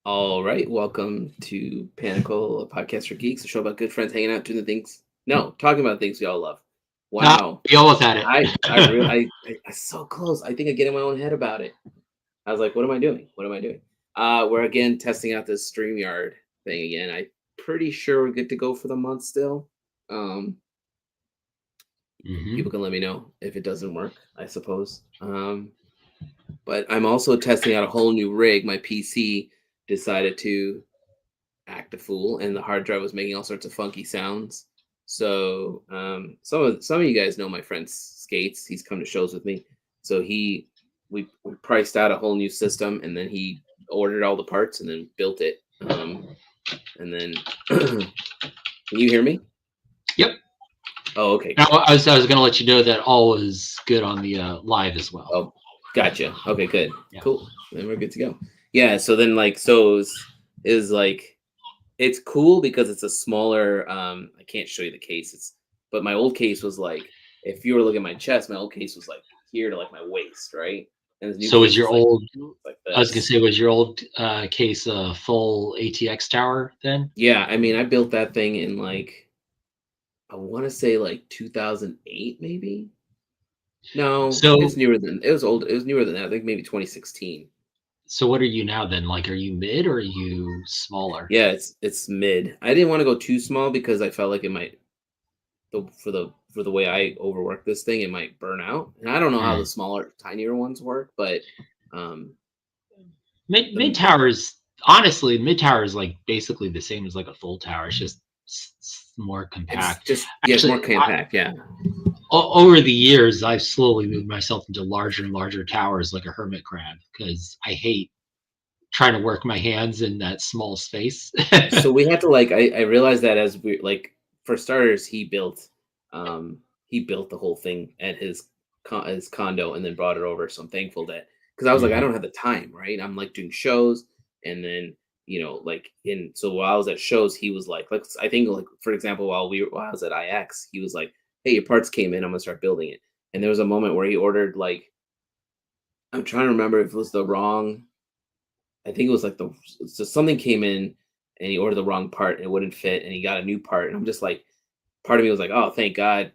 All right, welcome to Panakal, a podcast for geeks, a show about good friends hanging out, doing the things. No, talking about things we all love. No, Wow, we almost had I really, it. I so close. I think I get in my own head about it. I was like, what am I doing? What am I doing? We're again testing out this StreamYard thing again. I'm pretty sure we're good to go for the month still. Um, People hmm can let me know if it doesn't work, I suppose. But I'm also testing out a whole new rig. My PC decided to act a fool, and the hard drive was making all sorts of funky sounds. So some of you guys know my friend Skates. He's come to shows with me. So we priced out a whole new system, and then he ordered all the parts and then built it. And then can you hear me? Yep. Oh, okay. Now, I was going to let you know that all was good on the live as well. Oh, gotcha. Okay, good, Yeah. cool. Then we're good to go. Yeah. So then is like it's cool because it's a smaller I can't show you the case. But my old case was like if you were looking at my chest, my old case was like here to like my waist, right? And this new So was case your is like old? I was going to this. say, was your old case a full ATX tower then? Yeah, I mean I built that thing in like I want to say like 2008 maybe. No, So it was old. It was newer than that. I think maybe 2016. so what are you now then? Like, are you mid or are you smaller? Yeah, it's mid. I didn't want to go too small because I felt like it might for the way I overwork this thing, it might burn out. And I don't know how the Mm. smaller, tinier ones work, but um, Mid the towers, honestly, mid tower is like basically the same as like a full tower. It's just more it's compact. just yeah, it's more Actually, compact. Yeah, over the years, I've slowly moved myself into larger and larger towers like a hermit crab because I hate trying to work my hands in that small space. so we had to like I realized that as we like for starters he built the whole thing at his condo and then brought it over, so I'm thankful that because I was like I Mhm. don't have the time, right? I'm like doing shows, and then like in so while I was at shows he was like I think like for example while I was at IX he was like, hey, your parts came in, I'm gonna start building it. And there was a moment where he ordered like I'm trying to remember if it was the wrong, I think it was like so something came in and he ordered the wrong part and it wouldn't fit and he got a new part. And I'm just like, part of me was like, oh, thank God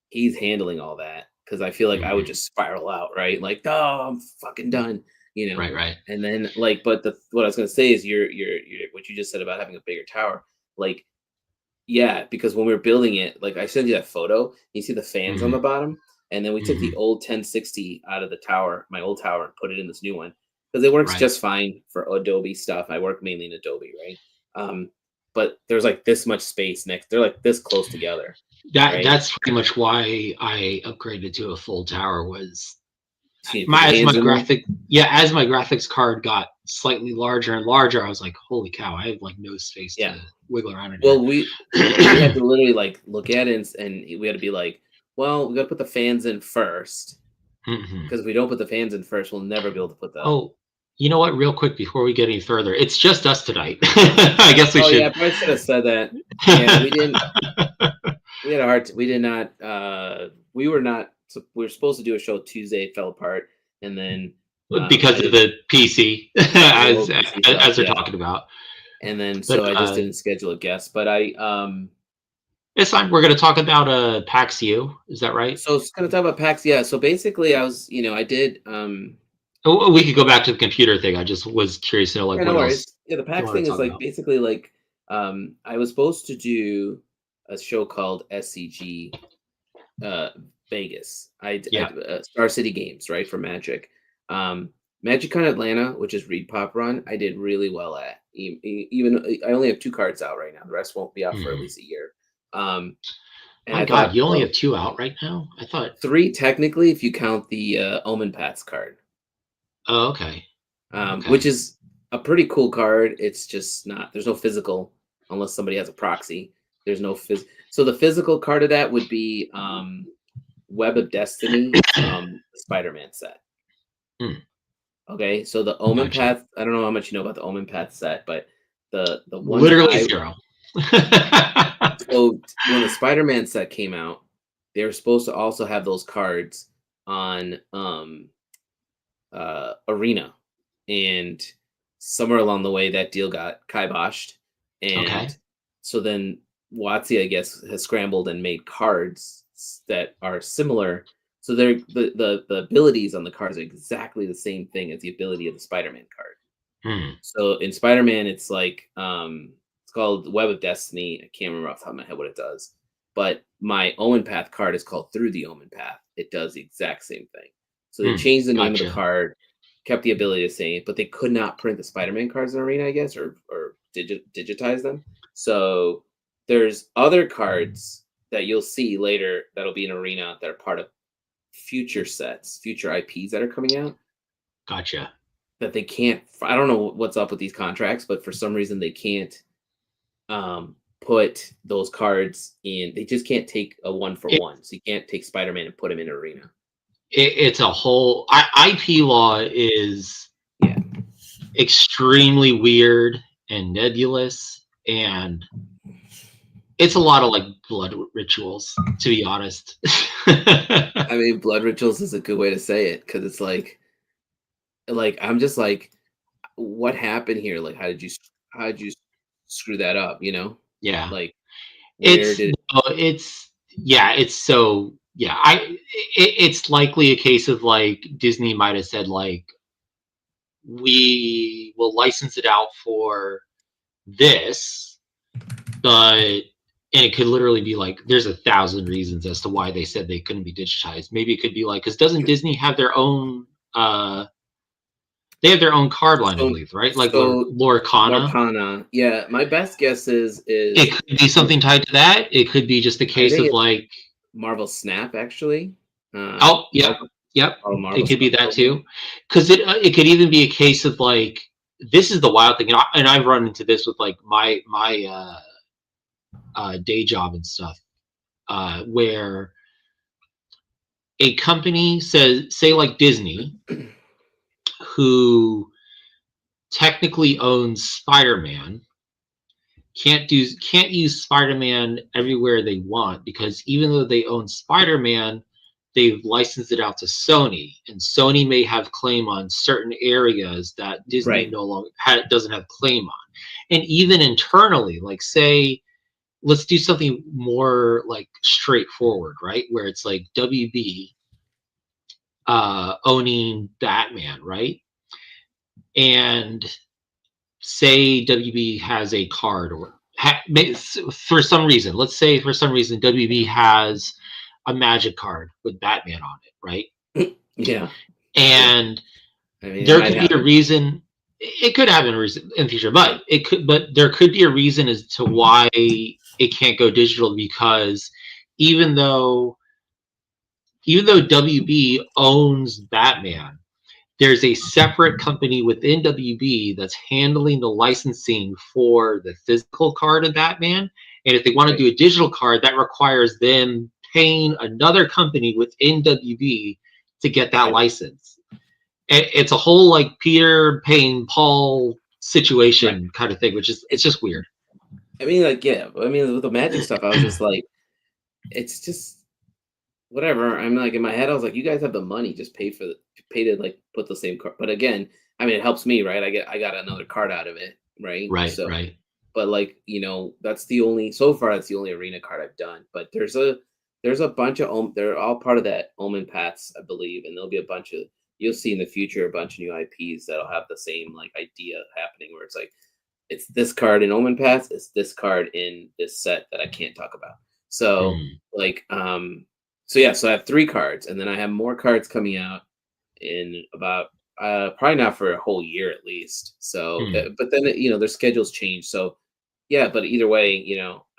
he's handling all that. Cause I feel like I would Mhm. just spiral out, right? Like, oh, I'm fucking done, you know? Right, right. And then like, but what I was gonna say is you're what you just said about having a bigger tower. Like, yeah, because when we were building it, like I sent you that photo, you see the fans on Mhm. the bottom, and then we took the Mhm. old 1060 out of the tower, my old tower, and put it in this new one because it works Right. just fine for Adobe stuff. I work mainly in Adobe, right? But there's like this much space next. They're like this close together, right? That's pretty much why I upgraded to a full tower was So you put my your as my hands in there. graphic yeah, as my graphics card got slightly larger and larger, I was like, holy cow, I have like no space Yeah. to wiggle around in Well, here. we had to literally like look at it and we had to be like, well, we got to put the fans in first Mhm. because if we don't put the fans in first, we'll never be able to put the. Oh, you know what? Real quick before we get any further, it's just us tonight. I guess we Oh yeah, should. I probably should have said that. Yeah, we didn't. We had a hard. We did not. We were not. We were supposed to do a show Tuesday. It fell apart, and then Because I of didn't the PC, because of the as whole PC stuff. as they're Yeah, talking about. and then But so I just didn't schedule a guest. But I this time we're going to talk about Pax U. Is that right? so it's gonna talk about PAX. Yeah. So basically, I was I did Oh, we could go back to the computer thing. I just was curious to know like yeah, no what else worries. Yeah, the you PAX want thing to is talk like about. basically like I was supposed to do a show called SCG uh Vegas. Yeah. Star City Games, right, for Magic. MagicCon Atlanta, which is Reed Pop Run, I did really well at. Even I only have two cards out right now. The rest won't be out for at Mhm. least a year. Um, and My I God, thought, you only well, have two out right now. I thought. three technically if you count the Omen Pats card, Oh, okay. which Okay. is a pretty cool card. It's just not. There's no physical unless somebody has a proxy. There's no phys. So the physical card of that would be Web of Destiny from the Spider-Man set. Hmm, Okay, so the Omen gotcha. Path, I don't know how much you know about the Omen Path set, but the one that Literally I zero. so when the Spider-Man set came out, they were supposed to also have those cards on Arena. And somewhere along the way that deal got kiboshed, Okay. and so then WotC, I guess, has scrambled and made cards that are similar. So they're the abilities on the cards are exactly the same thing as the ability of the Spider-Man card. Hmm. So in Spider-Man, it's like it's called Web of Destiny. I can't remember off the top of my head what it does. But my Omen Path card is called Through the Omen Path. It does the exact same thing. So they Hmm. changed the name of the Gotcha. card, kept the ability to say it, but they could not print the Spider-Man cards in Arena, I guess, or digitize them. So there's other cards that you'll see later that'll be in Arena that are part of future sets, future IPs that are coming out Gotcha. that they can't. I don't know what's up with these contracts, but for some reason they can't put those cards in. They just can't take a one for It, one. So you can't take Spider-Man and put him in Arena. it's a whole IP law is Yeah. extremely weird and nebulous, and it's a lot of like blood rituals, to be honest. I mean, blood rituals is a good way to say it because it's like I'm just like, what happened here? Like, how did you screw that up? You know, Yeah. like where It's did no, it's yeah, it's so yeah. It's likely a case of like Disney might have said like we will license it out for this, but and it could literally be like there's 1,000 reasons as to why they said they couldn't be digitized. Maybe it could be like because doesn't Disney have their own they have their own card line, I so believe, right? Like so Lorcana. Lorcana? Yeah, my best guess It is could be something tied to that. It could be just a I case think of it's like Marvel Snap actually. oh, yep, Marvel, yep. It Marvel could be Snap that program. too, because it could even be a case of like this is the wild thing, and I've run into this with like my day job and stuff, where a company says, say like Disney, who technically owns Spider-Man, can't use Spider-Man everywhere they want because even though they own Spider-Man, they've licensed it out to Sony, and Sony may have claim on certain areas that Disney Right. no longer doesn't have claim on. And even internally, like say, let's do something more like straightforward, right? Where it's like WB owning Batman, right? And say WB has a card or for some reason, let's say for some reason WB has a magic card with Batman on it, right? Yeah. Yeah. And I mean, it there might could be a happen. reason. It could happen in the future, but there could be a reason as to why it can't go digital because even though WB owns Batman, there's a separate company within WB that's handling the licensing for the physical card of Batman. And if they want to Right. do a digital card, that requires them paying another company within WB to get that Right. license. It's a whole like Peter paying Paul Right. situation kind of thing, which is it's It, just weird. I mean, like, yeah. I mean, with the magic stuff, I was just like, it's just whatever. I'm like in my head, I was like, you guys have the money, just pay to like put the same card. But again, I mean, it helps me, right? I got another card out of it, right? Right, So, right. but like that's the only so far that's the only arena card I've done. But there's a bunch of they're all part of that Omen Paths, I believe, and there'll be a bunch of you'll see in the future a bunch of new IPs that'll have the same like idea happening where it's like it's this card in Omen Paths, it's this card in this set that I can't talk about. So Hmm. like so yeah, so I have 3 cards, and then I have more cards coming out in about probably not for a whole year at least. So, Hmm. but then their schedules change. So, yeah, but either way,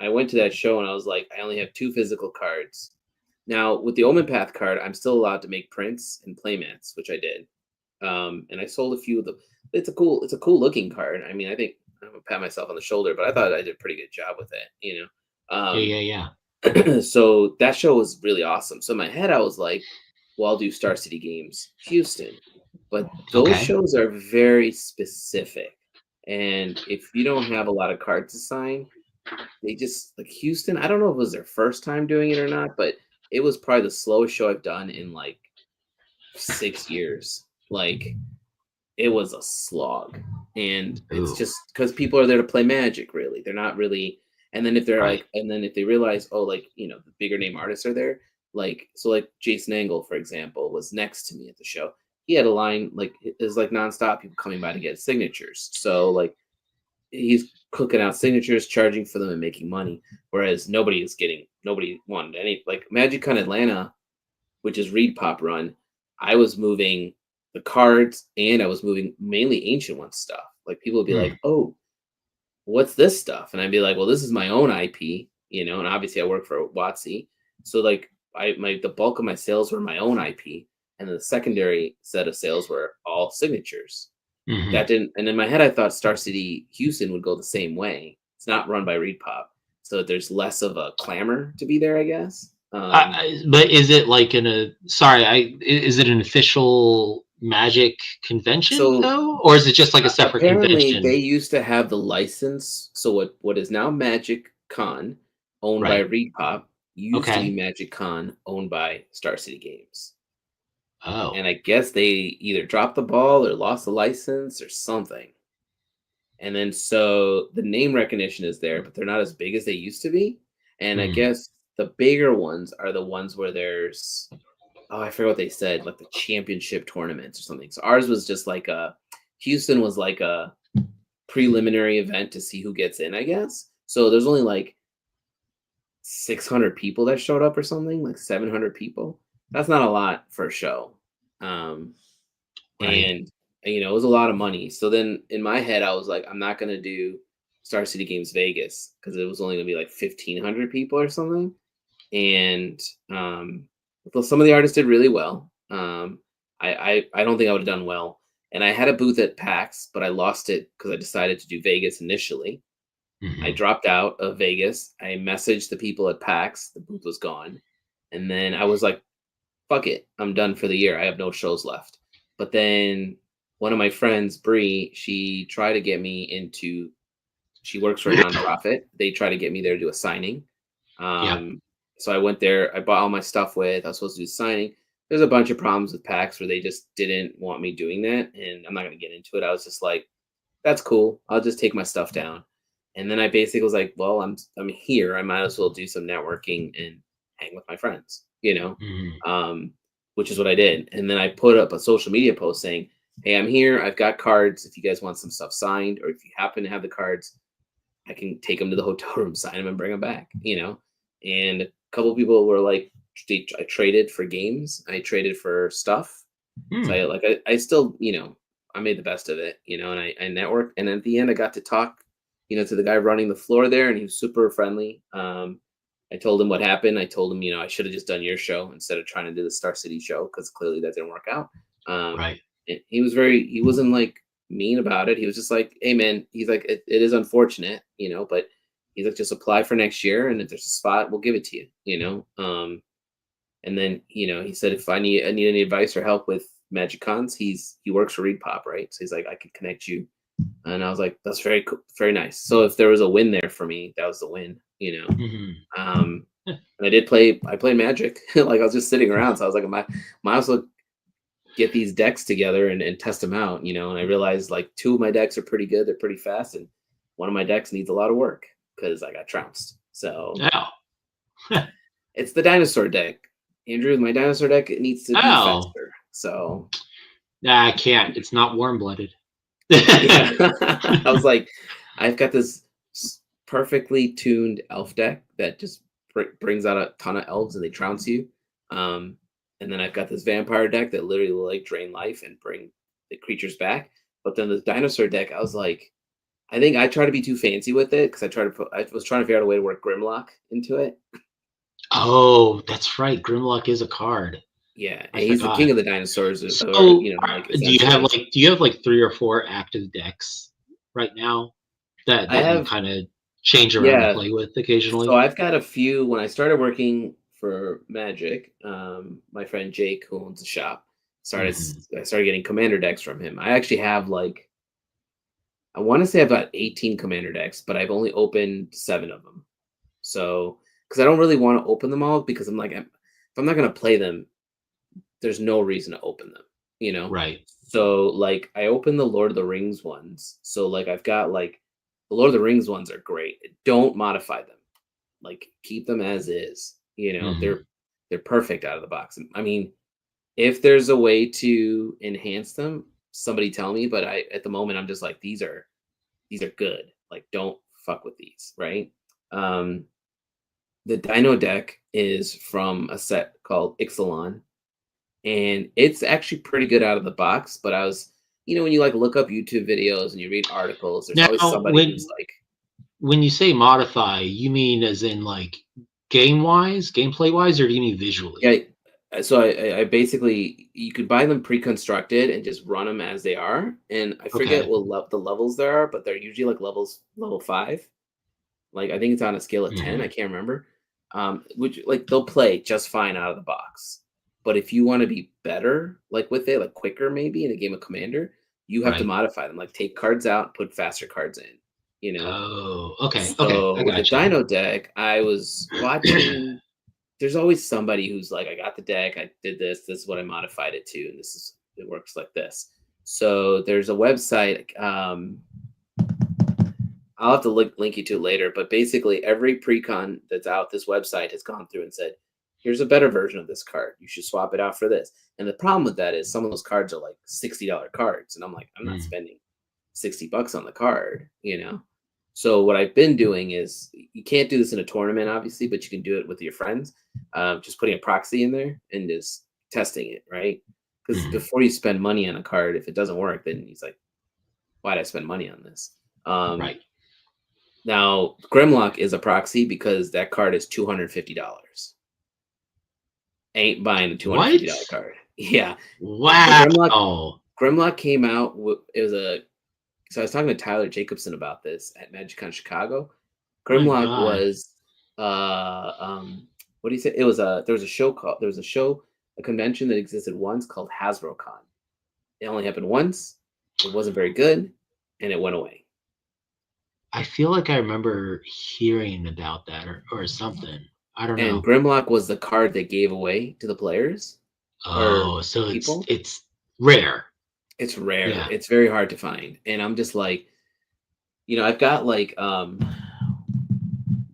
I went to that show and I was like, I only have 2 physical cards. Now with the Omen Path card, I'm still allowed to make prints and playmats, which I did. And I sold a few of them. It's a cool looking card. I mean, I think I'm gonna pat myself on the shoulder, but I thought I did a pretty good job with it. Yeah, Um, yeah, yeah. so that show was really awesome. So in my head, I was like, well, I'll do Star City Games Houston. But those Okay. shows are very specific. And if you don't have a lot of cards to sign, they just like Houston. I don't know if it was their first time doing it or not, but it was probably the slowest show I've done in like 6 years. Like it was a slog. and it's Ooh, just because people are there to play Magic. Really, they're not really. And then if they're right. like, and then if they realize, oh, like the bigger name artists are there, like so, like Jason Angle, for example, was next to me at the show. He had a line like it was like nonstop people coming by to get signatures. So like he's cooking out signatures, charging for them, and making money. Whereas nobody wanted any like MagicCon Atlanta, which is Reed Pop run. I was moving the cards and I was moving mainly Ancient One stuff. Like people would be Hmm. like, "Oh, what's this stuff?" And I'd be like, "Well, this is my own IP, and obviously I work for WotC, so like the bulk of my sales were my own IP, and the secondary set of sales were all signatures. Hmm. That didn't, and in my head I thought Star City Houston would go the same way. It's not run by Reed Pop, so there's less of a clamor to be there, I guess. But is it like sorry, is it an official Magic convention So though, or is it just like a separate apparently convention? they used to have the license. So what is now Magic Con, owned by Right. Reed Pop, used to be Okay. Magic Con, owned by Star City Games. Oh. And I guess they either dropped the ball or lost the license or something. And then so the name recognition is there, but they're not as big as they used to be. And I Hmm. guess the bigger ones are the ones where there's I forget what they said, like the championship tournaments or something. So ours was just like Houston was like a preliminary event to see who gets in, I guess. So there's only like 600 people that showed up or something, like 700 people. That's not a lot for a show. Um, Right. and it was a lot of money. So then in my head, I was like, I'm not gonna do Star City Games Vegas because it was only gonna be like 1,500 people or something. And well, some of the artists did really well. I don't think I would have done well. And I had a booth at PAX, but I lost it because I decided to do Vegas initially. I Hmm. dropped out of Vegas. I messaged the people at PAX. The booth was gone. And then I was like, fuck it. I'm done for the year. I have no shows left. But then one of my friends, Bree, she tried to get me into, she works for a nonprofit. They tried to get me there to do a signing. Yeah. Um, so I went there. I bought all my stuff with. I was supposed to do signing. There's a bunch of problems with PAX where they just didn't want me doing that. And I'm not going to get into it. I was just like, that's cool. I'll just take my stuff down. And then I basically was like, well, I'm here. I might as well do some networking and hang with my friends, Hmm. um, which is what I did. And then I put up a social media post saying, hey, I'm here. I've got cards. If you guys want some stuff signed, or if you happen to have the cards, I can take them to the hotel room, sign them, and bring them back. And a couple of people were like, I traded for games. I traded for stuff. So Hmm. I still, I made the best of it, and I networked. And at the end, I got to talk, to the guy running the floor there, and he was super friendly. I told him what happened. I told him, I should have just done your show instead of trying to do the Star City show because clearly that didn't work out. Um, Right. and he wasn't like mean about it. He was just like, hey man, he's like, it is unfortunate, but he's like, just apply for next year, and if there's a spot, we'll give it to you. And then, he said if I need any advice or help with Magic Cons, he works for Reed Pop, right? So he's like, I could connect you. And I was like, that's very cool, very nice. So if there was a win there for me, that was the win. Hmm. Um, and I played Magic. Like I was just sitting around. So I was like, might also get these decks together and test them out. And I realized like two of my decks are pretty good. They're pretty fast. And one of my decks needs a lot of work because I got trounced. So Oh. it's the dinosaur deck. Andrew, my dinosaur deck, it needs to be Oh. faster. So Nah, I can't. It's not warm blooded. yeah, I was like, I've got this perfectly tuned elf deck that just brings out a ton of elves and they trounce you. Um, and then I've got this vampire deck that literally will like drain life and bring the creatures back. But then the dinosaur deck, I was like, I think I try to be too fancy with it because I was trying to figure out a way to work Grimlock into it. Oh, that's right. Grimlock is a card. Yeah, I and he's the king forgot. of the dinosaurs, or So, like do essentially. you have like 3 or 4 active decks right now I that you have, kind of change around and yeah. play with So occasionally? I've got a few. When I started working for Magic, my friend Jake, who owns a shop, Hmm. I started getting commander decks from him. I actually have like I want to say I've got 18 commander decks, but I've only opened 7 of them. So because I don't really want to open them all because I'm like, if I'm not gonna play them, there's no reason to open them. you know? Right. So like I opened the Lord of the Rings ones. So like I've got like the Lord of the Rings ones are great. Don't modify them. Like keep them as is. You know, Hmm. they're perfect out of the box. I mean, if there's a way to enhance them, somebody tell me, but I at the moment I'm just like these are good. Like don't fuck with these, right? Um the Dino deck is from a set called Ixalan, and it's actually pretty good out of the box. But I was, when you like look up YouTube videos and you read articles, there's Now, always somebody who's like, when you say modify, you mean as in like game wise, gameplay wise, or do you mean visually? yeah. So I basically you could buy them pre-constructed and just run them as they are, and I forget Okay. what the levels there are, but they're usually like level 5. Like I think it's on a scale of 10. I Hmm. can't remember. Which like they'll play just fine out of the box. But if you want to be better, like with it, like quicker maybe in a game of Commander, you have to Right. modify them. Like take cards out, put faster cards in. You know. Oh, okay. Okay. So I with the gotcha. Dino deck, I was watching. There's always somebody who's like, I got the deck, I did this. This is what I modified it to, and it works like this. So there's a website. I'll have to link you to it later, but basically every precon that's out, this website has gone through and said, here's a better version of this card. You should swap it out for this. And the problem with that is some of those cards are like $60 cards. And I'm like, I'm not Mm. spending $60 on the card, you know? So what I've been doing is you can't do this in a tournament, obviously, but you can do it with your friends. Just putting a proxy in there and just testing it, right? Because Mhm. before you spend money on a card, if it doesn't work, then he's like, why'd I spend money on this? Um, Right. Now, Grimlock is a proxy because that card is $250. Ain't buying a What? $250 card. Yeah. So Wow. Grimlock came out. It was a. So I was talking to Tyler Jacobson about this at MagicCon Chicago. My Grimlock God. was what do you say? It was a there was a show, a convention that existed once called HasbroCon. It only happened once. It wasn't very good, and it went away. I feel like I remember hearing about that or something. I don't And know. Grimlock was the card they gave away to the players or Oh, so people. it's rare. It's rare. Yeah. It's very hard to find. And I'm just like, I've got like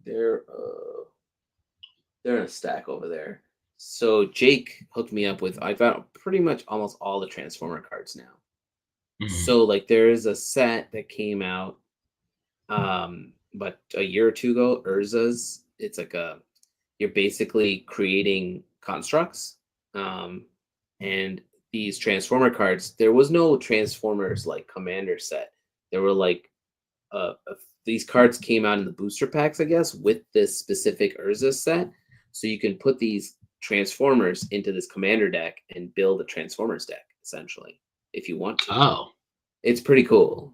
they're uh they're in a stack over there. So Jake hooked me up with I've got pretty much almost all the Transformer cards now. Mhm. So like there is a set that came out but a year or two ago, Urza's. It's like you're basically creating constructs. Um, and these Transformer cards, there was no Transformers like Commander set. There were like these cards came out in the booster packs, I guess, with this specific Urza set. So you can put these Transformers into this Commander deck and build a Transformers deck essentially, if you want to. Oh, It's pretty cool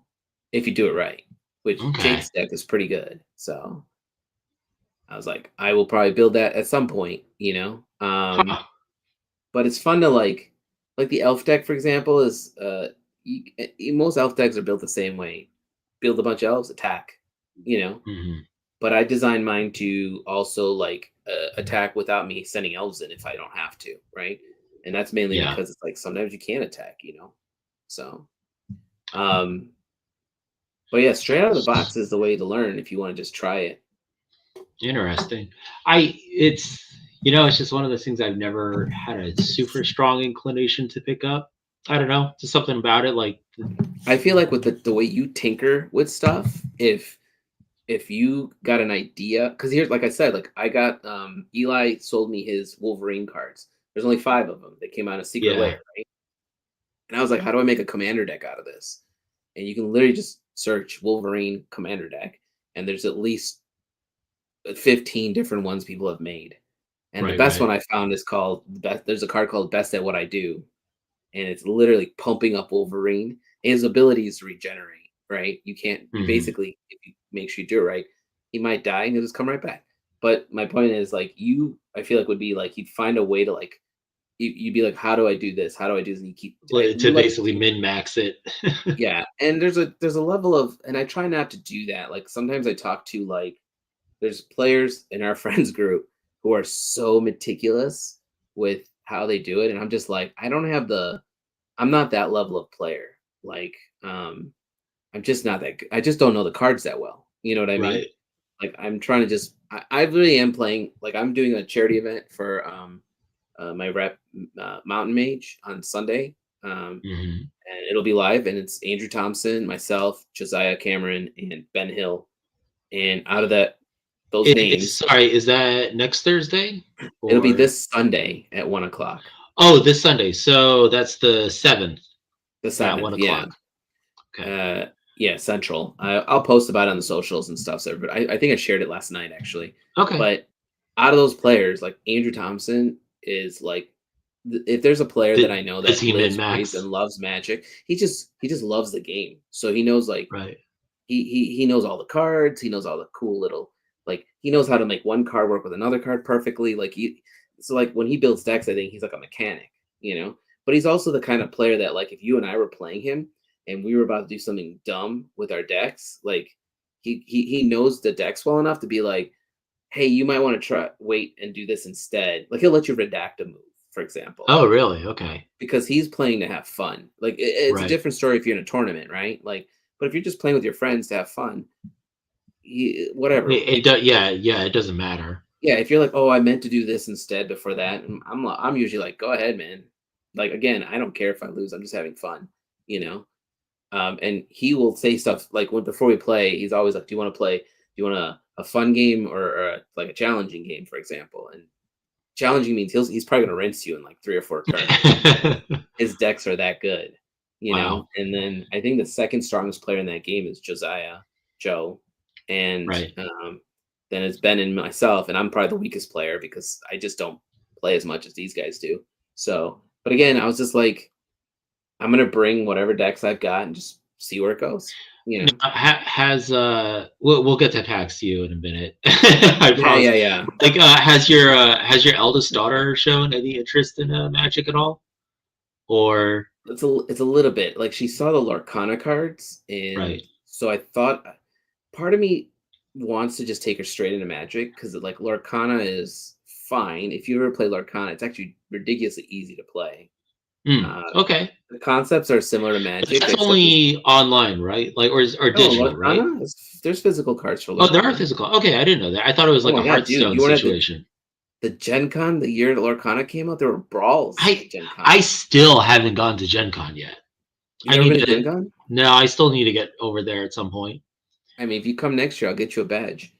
if you do it right. Which okay. Jake's deck is pretty good. So I was like, I will probably build that at some point, Huh. but it's fun to like the elf deck, for example, is most elf decks are built the same way. Build a bunch of elves, attack, you know. Mhm. But I designed mine to also like attack without me sending elves in if I don't have to, right? And that's mainly Yeah. because it's like sometimes you can't attack, So, um, but yeah, straight out of the box is the way to learn if you want to just try it. Interesting. It's just one of those things I've never had a super strong inclination to pick up. I don't know, just something about it. Like, I feel like with the way you tinker with stuff, if you got an idea, because here's like I said, like I got Eli sold me his Wolverine cards. There's only 5 of them. They came out of Secret yeah, Lair, right? And I was like, how do I make a commander deck out of this? And you can literally just search Wolverine commander deck, and there's at least 15 different ones people have made. And the right, best right. one I found is called best. There's a card called Best at What I Do, and it's literally pumping up Wolverine. His abilities regenerate, right? You Hmm. basically, if you make sure you do it right, he might die and he'll just come right back. But my point is, like, I feel like would be like, you'd find a way to, like, you'd be like, how do I do this? How do I do this? And To you like, basically min max it. yeah. And there's a level of, and I try not to do that. Like, sometimes I talk to, like, there's players in our friends group who are so meticulous with how they do it. And I'm just like, I don't have I'm not that level of player. Like, I'm just not that. I just don't know the cards that well. You know what I mean? Right. Like, I'm trying to just. I really am playing. Like, I'm doing a charity event for my rep mountain mage on Sunday. Hmm. And it'll be live, and it's Andrew Thompson, myself, Josiah Cameron, and Ben Hill. And out of those names, Sorry, is that next Thursday it'll be or this Sunday at 1 o'clock, this Sunday? So that's the 7th the at 7th. one Yeah, o'clock. Okay. yeah, Central. I'll post about it on the socials and stuff. So, but I think I shared it last night actually. Okay. But out of those players, like Andrew Thompson is like, if there's a player that I know Does that he min lives, breathes, and max? loves Magic, he just loves the game. So he knows like Right. he knows all the cards. He knows all the cool little like he knows how to make one card work with another card perfectly. Like so like when he builds decks, I think he's like a mechanic, you know. But he's also the kind of player that like if you and I were playing him and we were about to do something dumb with our decks, like he knows the decks well enough to be like, hey, you might want to try wait and do this instead. Like he'll let you redact a move, for example, Oh, really? Okay. because he's playing to have fun. Like it's a Right. different story if you're in a tournament, right? Like, but if you're just playing with your friends to have fun, whatever. Yeah, it doesn't matter. Yeah, if you're like, oh, I meant to do this instead before that, I'm usually like, go ahead, man. Like again, I don't care if I lose. I'm just having fun, you know. And he will say stuff like when before we play, he's always like, do you want to play? Do you want a fun game or like a challenging game, for example? And challenging means he's probably gonna rinse you in like 3 or 4 turns. His decks are that good, you know. Wow. And then I think the second strongest player in that game is Josiah Joe, and Right. then it's Ben and myself, and I'm probably the weakest player because I just don't play as much as these guys do. So, but again, I was just like, I'm gonna bring whatever decks I've got and just see where it goes, you Now, know. we'll get to Pax U in a minute. I Yeah, promise. yeah, yeah. Like, has your eldest daughter shown any interest in Magic at all? Or It's a little bit like she saw the Lorcana cards, and right? so I thought part of me wants to just take her straight into Magic because like Lorcana is fine. If you ever play Lorcana, it's actually ridiculously easy to play. Hmm. Uh, Okay. the concepts are similar to But Magic, that's except there's only online, right? Like, or no digital, right? Lorcana. There's physical cards for Oh, there are Lorcana. physical. Okay, I didn't know that. I thought it was Oh like my a god, dude! Hearthstone You weren't at situation. the Gen Con the year that Lorcana came out. There were brawls I at Gen I Con. still haven't gone to Gen Con yet. You've I never need been to to. Gen Con? No, I still need to get over there at some point. I mean, if you come next year, I'll get you a badge.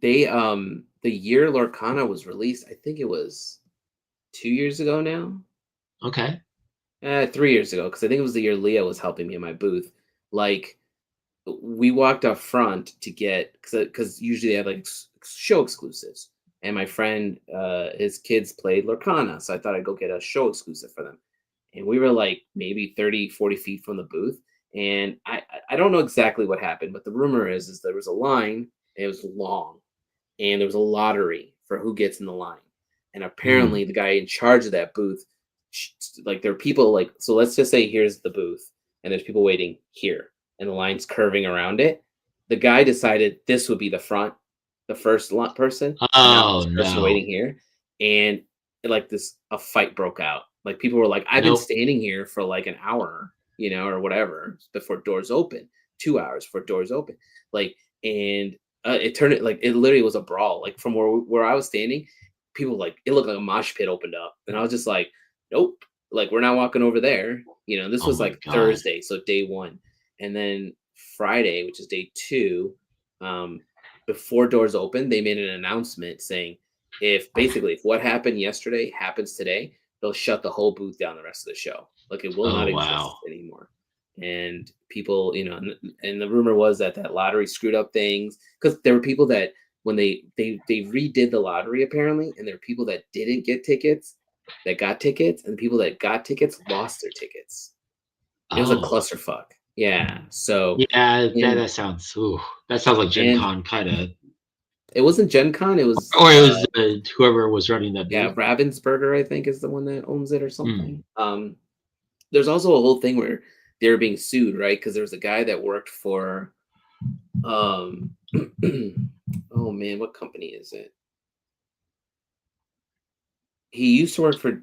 They the year Lorcana was released, I think it was 2 years ago now. Okay. 3 years ago, because I think it was the year Leah was helping me in my booth. Like we walked up front to get because usually they have like show exclusives. And my friend, his kids played Lorcana, so I thought I'd go get a show exclusive for them. And we were like maybe 30, 40 feet from the booth. And I don't know exactly what happened, but the rumor is there was a line, and it was long, and there was a lottery for who gets in the line. And Hmm. apparently, the guy in charge of that booth, like there are people like, so let's just say here's the booth, and there's people waiting here, and the line's curving around it. The guy decided this would be the front, the first person, and now Oh this person no. waiting here, and like this, a fight broke out. Like people were like, I've been Nope. standing here for like an hour, you know, or whatever, before doors open, 2 hours before doors open, like, and it turned it like it literally was a brawl. Like from where I was standing, people like it looked like a mosh pit opened up, and I was just like, nope, like we're not walking over there. You know, this Oh was my like god. Thursday, so day one, and then Friday, which is day two, um, before doors open, they made an announcement saying if what happened yesterday happens today, they'll shut the whole booth down the rest of the show. Like it will Oh not wow. exist anymore. And people, you know, and the rumor was that that lottery screwed up things because there were people that when they redid the lottery apparently, and there were people that didn't get tickets that got tickets, and people that got tickets lost their tickets. It was a Oh clusterfuck. Yeah. So yeah. That and that sounds. Ooh, that sounds like Gen and Con kind of. it wasn't Gen Con. It was Or it was whoever was running that yeah, booth. Ravensburger, I think, is the one that owns it or Hmm. something. There's also a whole thing where they were being sued, right? Because there was a guy that worked for um oh man, what company is it? He used to work for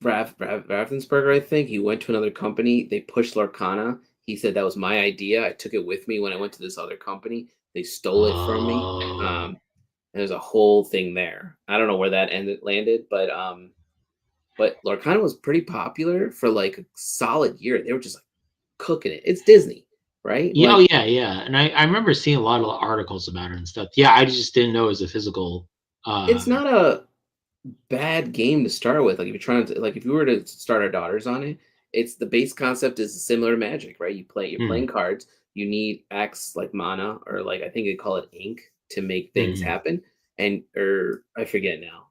Ravensburger, I think. He went to another company. They pushed Lorcana. He said that was my idea. I took it with me when I went to this other company. They stole it from me. Oh, And there's a whole thing there. I don't know where that landed, but Lorcana was pretty popular for like a solid year. They were just like cooking it. It's Disney, right? yeah, oh Like yeah, yeah. And I remember seeing a lot of articles about it and stuff. Yeah, I just didn't know it was a physical. it's not a bad game to start with. Like if you're trying to like if you were to start our daughters on it, it's the base concept is similar to Magic, right? You're Mm, playing cards. You need X like mana or like I think they call it ink to make things mhm, happen. And or I forget now.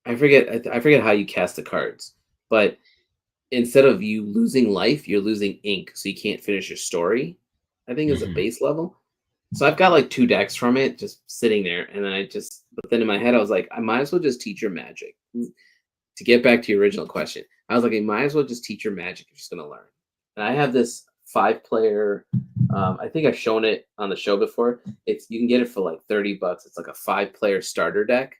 I forget how you cast the cards, but instead of you losing life, you're losing ink, so you can't finish your story. I think is a mhm. base level. So I've got like 2 decks from it just sitting there, and then but then in my head, I was like, I might as well just teach your magic. To get back to your original question, I was like, I might as well just teach your magic. You're just gonna learn. And I have this 5-player. I think I've shown it on the show before. You can get it for like $30. It's like a 5-player starter deck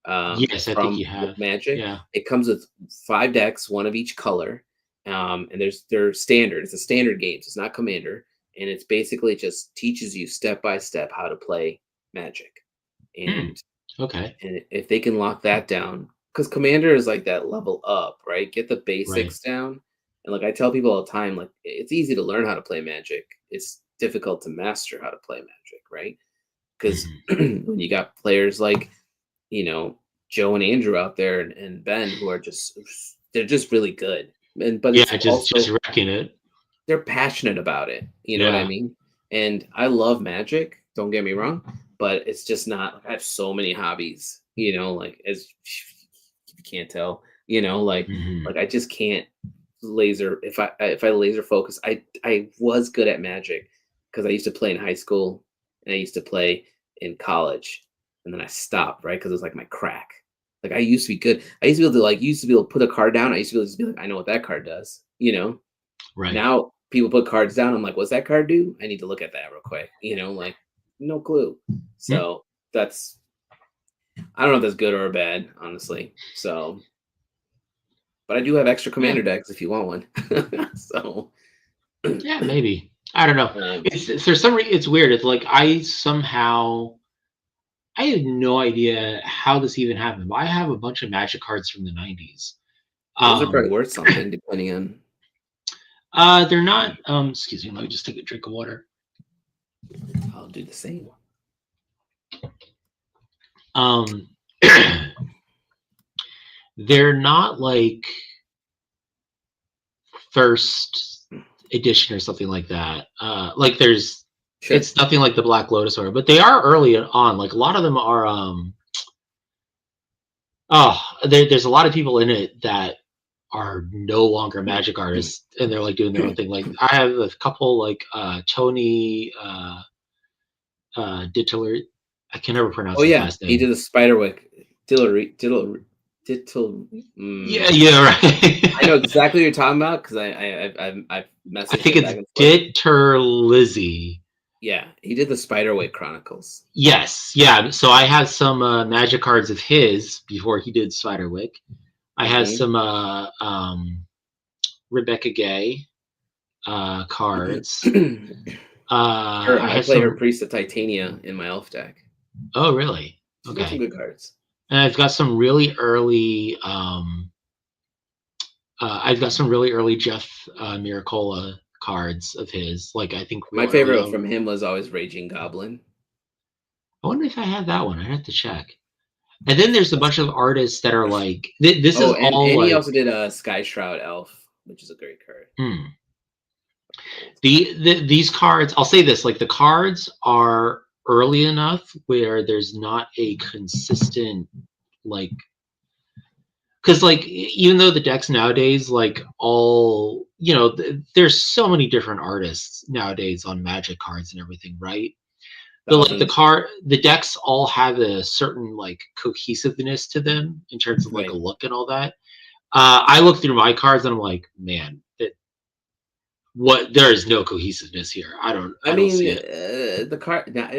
Yes, I think from you have. Magic. Yeah. It comes with 5 decks, one of each color, and they're standard. It's a standard game, so it's not Commander, and it's basically just teaches you step by step how to play Magic, Hmm. and Okay. and if they can lock that down, because Commander is like that level up, right? Get the Right. basics down, and like I tell people all the time, like it's easy to learn how to play Magic. It's difficult to master how to play Magic, right? Because Mhm. when you got players like you know, Joe and Andrew out there and Ben who are just they're just really good. But it's Yeah, just also wrecking it. they're passionate about it. You know what I Yeah. mean? And I love magic, don't get me wrong, but it's just not like I have so many hobbies, like as you can't tell, Mhm. like I just can't laser if I laser focus. I was good at magic because I used to play in high school and I used to play in college and then I stopped, right? Because it was like my crack. Like I used to be good. I used to be able to put a card down. I used to be able to just be like, I know what that card does. Right. Now people put cards down. I'm like, what's that card do? I need to look at that real quick. Like no clue. Mm, So that's I don't know if that's good or bad, honestly. So, but I do have extra yeah. commander decks if you want one. So, Yeah, maybe. I don't know. um, It's there's some it's weird. It's like I have no idea how this even happened, but I have a bunch of Magic cards from the 90s. those are Um, probably worth something depending on. they're not. Excuse me. Let me just take a drink of water. I'll do the same. Um, they're not like first edition or something like that. Like Sure. it's nothing like the Black Lotus order, but they are early on. Like a lot of them are. There's a lot of people in it that are no longer magic artists and they're like doing their own thing. Like I have a couple like Tony Dittler. I can never pronounce Oh his yeah, last he name. did the Spiderwick. Dittle. Yeah, yeah, I know right. exactly what you're talking about because I've I messaged think him it's back and forth. Ditter Lizzie. Yeah, he did the Spiderwick Chronicles. Yes, yeah. So I have some magic cards of his before he did Spiderwick. I have Hmm. some Rebecca Gay cards. I I have play her some. Priest of Titania in my elf deck. Oh, really? She's got some Okay. good cards. And I've got some really early Jeff Miracola cards of his. Like I think My real early favorite on. from him was always Raging Goblin. I wonder if I have that one. I have to check. And then there's a bunch of artists that are like this is Oh, and all he like also did a Sky Shroud Elf, which is a great card. hmm. Old. These cards. I'll say this: like the cards are early enough where there's not a consistent like because like even though the decks nowadays like all there's so many different artists nowadays on magic cards and everything, right? But like Thousands. the decks all have a certain like cohesiveness to them in terms of like a Right. look and all that. I look through my cards and I'm like, man, there is no cohesiveness here. I I don't mean, see it. the card. Now,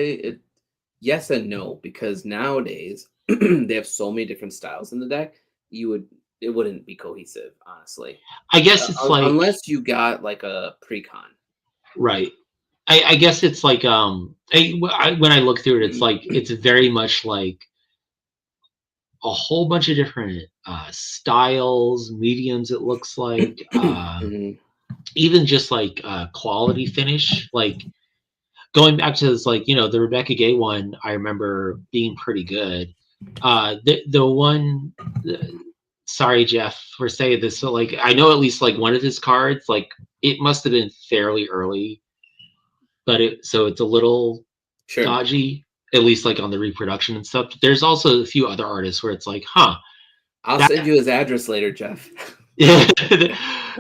yes and no, because nowadays they have so many different styles in the deck. You would it wouldn't be cohesive, honestly. I guess it's like Unless you got like a pre-con. right. I guess it's like when I look through it, it's like it's very much like a whole bunch of different styles, mediums. It looks like Mhm. even just like quality finish. Like going back to this, like the Rebecca Gay one, I remember being pretty good. The one, sorry Jeff for saying this, but like I know at least like one of his cards, like it must have been fairly early, but it's a little Sure. dodgy, at least like on the reproduction and stuff. There's also a few other artists where it's like, huh, I'll that send you his address later, Jeff. yeah,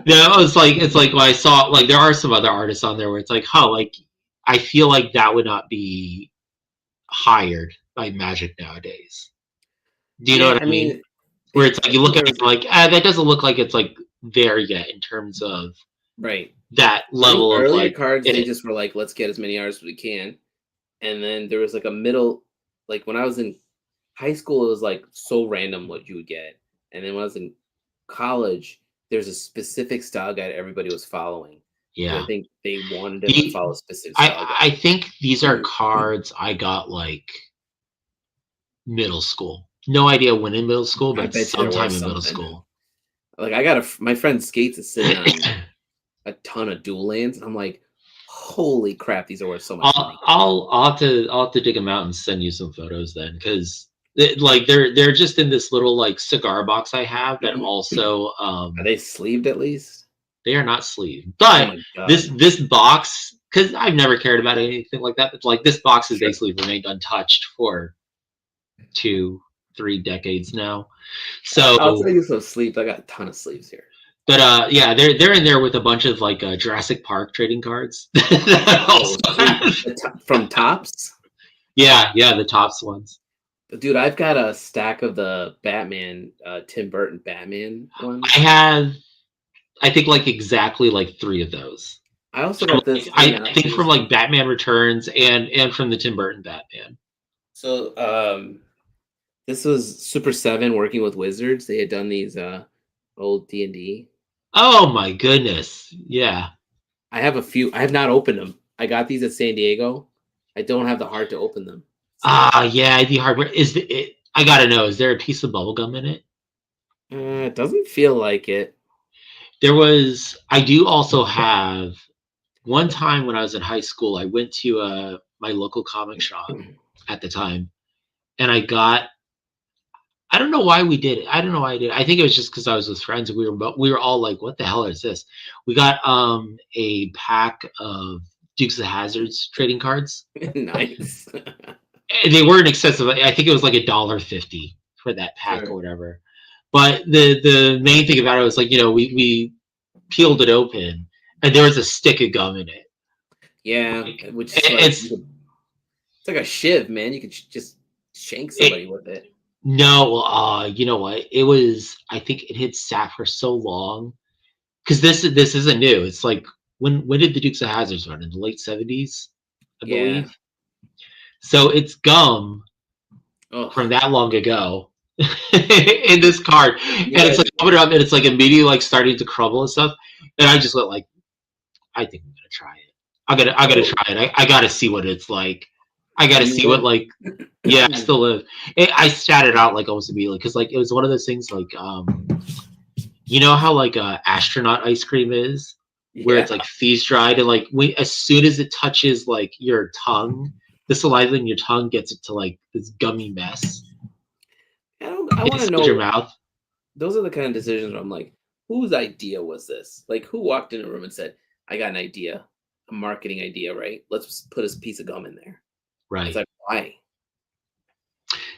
it's like when I saw like there are some other artists on there where it's like, huh, like I feel like that would not be hired by Magic nowadays. Do you know Yeah, what I I mean? mean, Where it's I like you think look there at it was like, that doesn't look like it's like there yet in terms of right. that I think level of earlier like cards they it. just were like, let's get as many artists as we can, and then there was like a middle. Like when I was in high school, it was like so random what you would get, and then when I was in college, there's a specific style guide everybody was following because I Yeah. think they wanted them to The follow a specific style I think these are guide. cards I got like middle school. No idea when in middle school, I but bet you there sometime was in middle something. school. Like I got my friend Skates is sitting on a ton of dual lands. I'm like, holy crap, these are worth so much money. I'll have to dig them out and send you some photos then, because like they're just in this little like cigar box I have that also Are they sleeved at least? they are not sleeved, Oh but my god. this box, because I've never cared about anything like that, but like this box has Sure. basically remained untouched for 2-3 decades now. So I'll tell you some sleeves. I got a ton of sleeves here. but yeah, they're in there with a bunch of like Jurassic Park trading cards. Oh, sweet. From Tops? Yeah, the tops ones. Dude, I've got a stack of the Batman, Tim Burton Batman I ones. have, I think like exactly like 3 of those. I also From, got this. Hang on. I think from like Batman Returns and from the Tim Burton Batman. So, this was Super 7 working with Wizards. They had done these old D&D. Oh my goodness. Yeah. I have a few. I have not opened them. I got these at San Diego. I don't have the heart to open them. So, Yeah, the hardware I gotta know, is there a piece of bubble gum in it? it doesn't feel like it. I do also have one time when I was in high school, I went to my local comic shop at the time, and I don't know why we did it. I don't know why I did it. I think it was just because I was with friends. And we were all like, "What the hell is this?" We got a pack of Dukes of Hazzards trading cards. Nice. And they weren't excessive. I think it was like $1.50 for that pack or Sure. whatever. But the main thing about it was like we peeled it open and there was a stick of gum in it. Yeah, Like, which is like it's it's like a shiv, man. You could just shank somebody it, with it. no, you know what? It was. I think it had sat for so long because this isn't new. It's like when did the Dukes of Hazzards run in the late 70s, I Yeah. believe. So it's gum from Oh, that long ago in this card, and you it's guys. like open it up, and it's like immediately like starting to crumble and stuff. And I just went like, I think I'm gonna try it. I gotta So, try it. I gotta see what it's like. I do gotta you see what live? like. Yeah, I still live. I sat it out like almost immediately because like it was one of those things like you know how like astronaut ice cream is, where Yeah. it's like freeze dried and like as soon as it touches like your tongue, the saliva in your tongue gets it to like this gummy mess I want to inside your know. mouth. Those are the kind of decisions where I'm like, whose idea was this? Like, who walked in a room and said, "I got an idea, a marketing idea, right? Let's put a piece of gum in there." It's Right. like, why?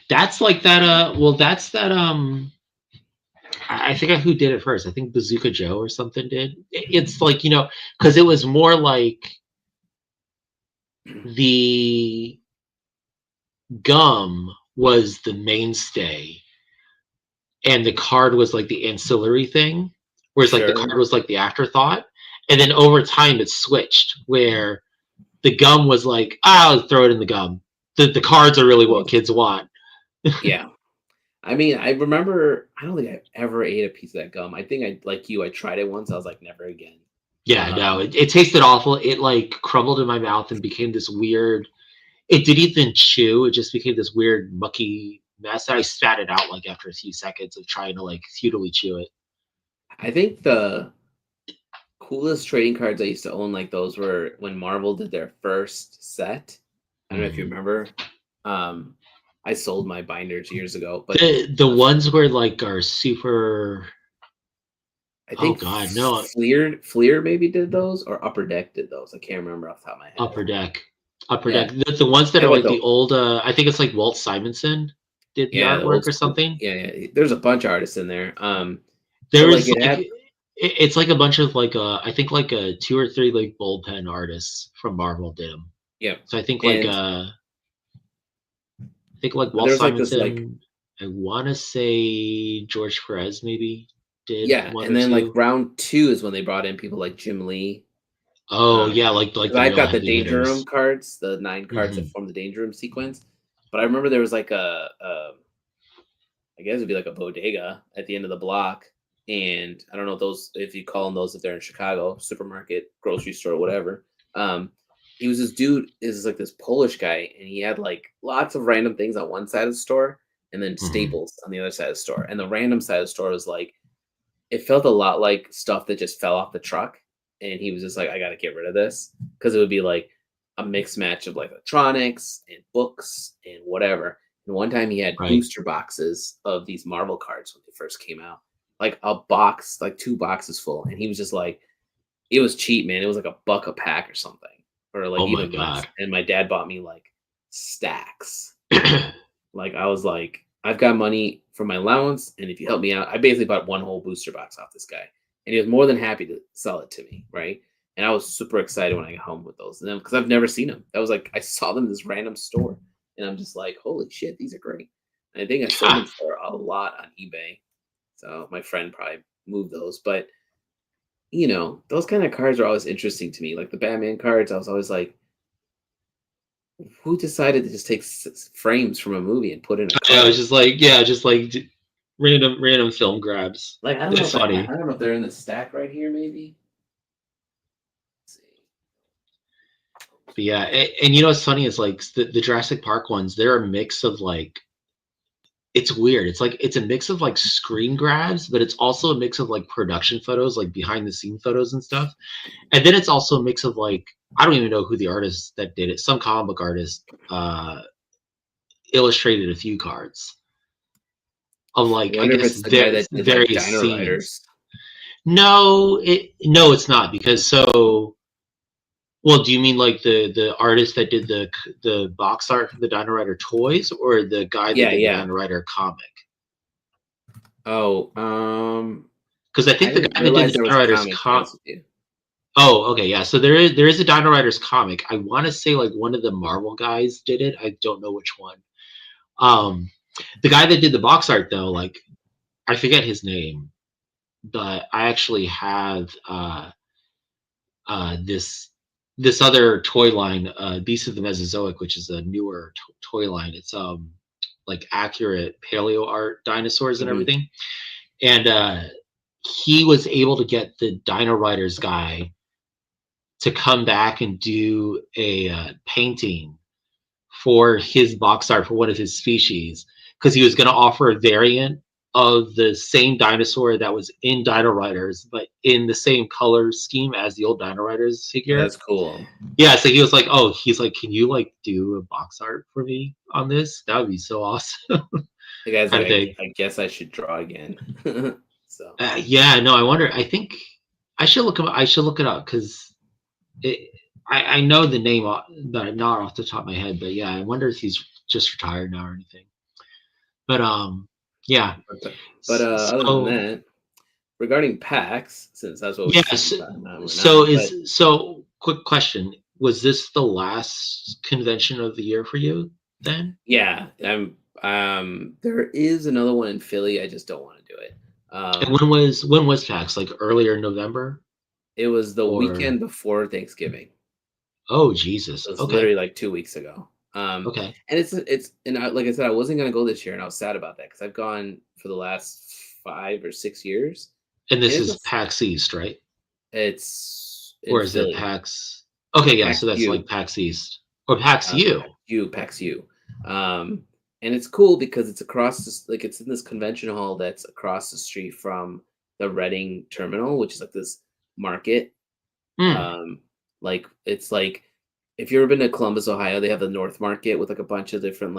That's like that. Well, that's that. I forget who did it first. I think Bazooka Joe or something did. It's like because it was more like the gum was the mainstay, and the card was like the ancillary thing, whereas like the Sure. card was like the afterthought. And then over time, it switched where the gum was like, I'll throw it in the gum. The cards are really what kids want. Yeah. I mean, I remember. I don't think I ever ate a piece of that gum. I think I like you. I tried it once. I was like, never again. Yeah, no, it tasted awful. It like crumbled in my mouth and became this weird. It didn't even chew. It just became this weird mucky mess. I spat it out like after a few seconds of trying to like futilely chew it. I think the coolest trading cards I used to own like those were when Marvel did their first set. I don't know if you Mhm. remember. Um, I sold my binders years ago, but The ones where like are super. I Oh think God, no! Fleer maybe did those or Upper Deck did those. I can't remember off the top of my head. Upper Deck, Upper Yeah, Deck. The ones that they are had like like the the old. I think it's like Walt Simonson did the yeah the artwork old or school. something. Yeah. There's a bunch of artists in there. There But like was it like had it's like a bunch of like I think like a 2 or 3 like bold pen artists from Marvel did them. yeah, So and I think like Walt there was like this like Simonson. I want to say George Perez maybe did yeah, one and or then like two. round two is when they brought in people like Jim Lee. Oh yeah, like Because the I've real got the heavy Danger Room hitters. cards, the 9 cards that Hmm. form the Danger Room sequence. But I remember there was like I guess it'd be like a bodega at the end of the block. And I don't know those if you call them those if they're in Chicago, supermarket, grocery store, whatever. Um, he was this dude is like this Polish guy, and he had like lots of random things on one side of the store, and then Hmm. staples on the other side of the store. And the random side of the store was like it felt a lot like stuff that just fell off the truck. And he was just like, I got to get rid of this because it would be like a mixed match of like electronics and books and whatever. And one time he had Right. booster boxes of these Marvel cards when they first came out, like a box, like 2 boxes full. And he was just like, it was cheap, man. It was like $1 a pack or something, or like Oh my even less. God. And my dad bought me like stacks. Like I was like, I've got money for my allowance, and if you help me out, I basically bought one whole booster box off this guy, and he was more than happy to sell it to me, right? And I was super excited when I got home with those, and because I've never seen them. That was like I saw them in this random store, and I'm just like, holy shit, these are great. And I think I sold them for a lot on eBay. So my friend probably moved those, but those kind of cards are always interesting to me. Like the Batman cards, I was always like, who decided to just take frames from a movie and put in a I was card? just like, yeah, just like random film grabs. Like I don't know It's if I funny. don't know if they're in the stack right here. Maybe. Let's see. But yeah, and you know what's funny is like the Jurassic Park ones, they're a mix of like it's weird. It's like it's a mix of like screen grabs, but it's also a mix of like production photos, like behind the scene photos and stuff. And then it's also a mix of like I don't even know who the artist that did it. Some comic book artist illustrated a few cards of I like I wonder if guess it's the guy that did like various Dino scenes. Riders. No, it's not because so. Well, do you mean like the artist that did the box art for the Dino Rider toys, or the guy that Yeah, did the yeah. Dino Rider comic? Oh, Because I I think the didn't guy that did realize the there was Dino a Riders comic. To be honest with you. Oh, okay, yeah. So there is a Dino Riders comic. I want to say like one of the Marvel guys did it. I don't know which one. Um, the guy that did the box art though, like I forget his name, but I actually have this other toy line, Beast of the Mesozoic, which is a newer toy line. It's like accurate paleo art dinosaurs and Mhm. everything. And he was able to get the Dino Riders guy to come back and do a painting for his box art for one of his species because he was going to offer a variant of the same dinosaur that was in Dino Riders, but in the same color scheme as the old Dino Riders Oh, figure. that's cool. Yeah, so he was like, "Oh, he's like, can you like do a box art for me on this? That would be so awesome." The guy's like, Kind of thing. I guess I should draw again. So Yeah, no, I wonder. I think I should look him. I should look it up because I know the name, but not off the top of my head. But yeah, I wonder if he's just retired now or anything. But yeah. but other than So that, regarding PAX, since that's what we should be yes. talking about, we're So not. But is so. Quick question: was this the last convention of the year for you then? yeah, there is another one in Philly. I just don't want to do it. And Um, when was PAX? Like earlier in November it was the or? weekend before Thanksgiving. Oh Jesus. It was Okay. literally like 2 weeks ago. Okay. And like I said, I wasn't gonna go this year, and I was sad about that because I've gone for the last 5 or 6 years, And and this is PAX East, right? it's in Or is it Philly. PAX? Okay, yeah, Pax so that's like U, PAX East or PAX U. Pax U, and it's cool because it's across this, like it's in this convention hall that's across the street from the Reading terminal, which is like this market. Hmm. Um, like it's like if you've ever been to Columbus, Ohio, they have the North Market with like a bunch of different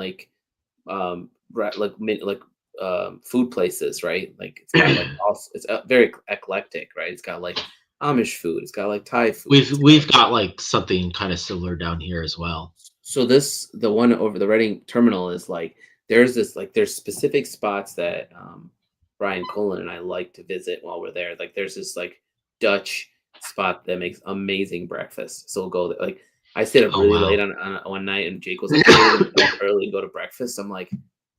food places, right? Like it's got like also it's very eclectic, right? It's got like Amish food, it's got like Thai food, we've it's got we've got like something kind of similar down here as well. so the one over the Reading terminal is like there's specific spots that Brian Colin and I like to visit while we're there. Like there's this like Dutch spot that makes amazing breakfast. So we'll go there. Like I stayed up Oh really late wow. on one night, and Jake was like, "Hey, we're gonna go up early and go to breakfast." I'm like,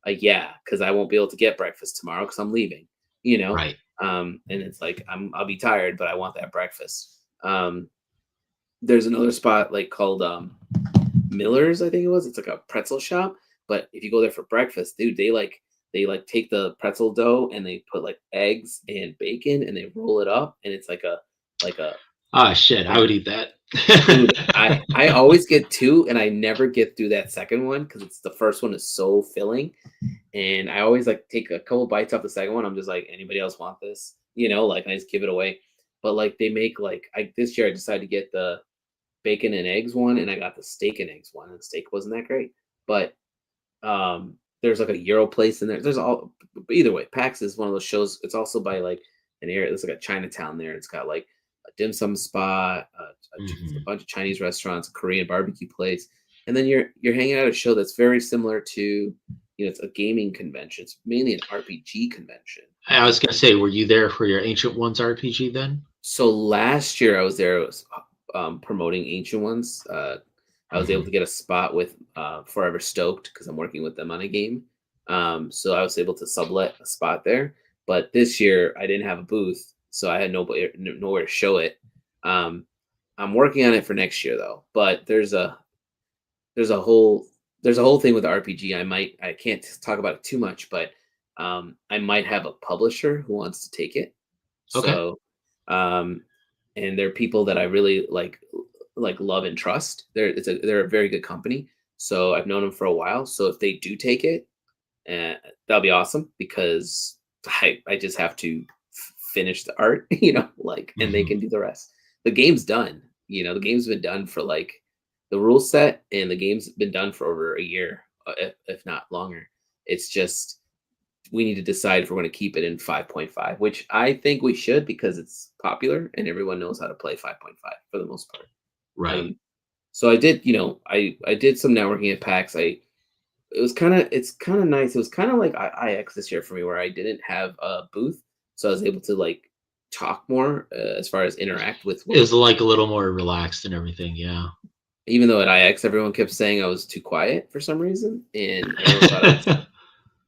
yeah, because I won't be able to get breakfast tomorrow because I'm leaving. You know, Right. and it's like I'll be tired, but I want that breakfast. There's another spot like called Miller's, I think it was. It's like a pretzel shop, but if you go there for breakfast, dude, they take the pretzel dough and they put like eggs and bacon and they roll it up, and it's like a Ah, shit, I like would eat that. dude. I always get two, and I never get through that second one because it's the first one is so filling, and I always like take a couple bites off the second one. I'm just like, anybody else want this? Like I just give it away. But like they make like I this year I decided to get the bacon and eggs one, and I got the steak and eggs one, and the steak wasn't that great. But there's like a Euro place in there. There's all but either way, PAX is one of those shows. It's also by like an area. There's like a Chinatown there. It's got like a dim sum spot, a Mhm. bunch of Chinese restaurants, a Korean barbecue place, and then you're hanging out at a show that's very similar to it's a gaming convention. It's mainly an RPG convention. I was gonna say, were you there for your Ancient Ones RPG then? So last year I was there. I was promoting Ancient Ones. I was able to Mhm. get a spot with Forever Stoked because I'm working with them on a game. So I was able to sublet a spot there. But this year I didn't have a booth, so I had nowhere to show it. Um, I'm working on it for next year though. But there's a whole there's a whole thing with RPG. I can't talk about it too much, but I might have a publisher who wants to take it. Okay. So um, and they're people that I really love and trust. They're a very good company. So I've known them for a while. So if they do take it, that'll be awesome because I just have to finish the art, and they Mhm. can do the rest. The game's done. The game's been done for like the rule set, and the game's been done for over a year, if not longer. It's just we need to decide if we're going to keep it in 5.5, which I think we should because it's popular and everyone knows how to play 5.5 for the most part. Right. Um, so I did, I did some networking at PAX. It's kind of nice. It was kind of like IX this year for me, where I didn't have a booth, so I was able to like talk more as far as interact with It what was like a little more relaxed and everything, yeah. even though at IX everyone kept saying I was too quiet for some reason, and everyone thought I was.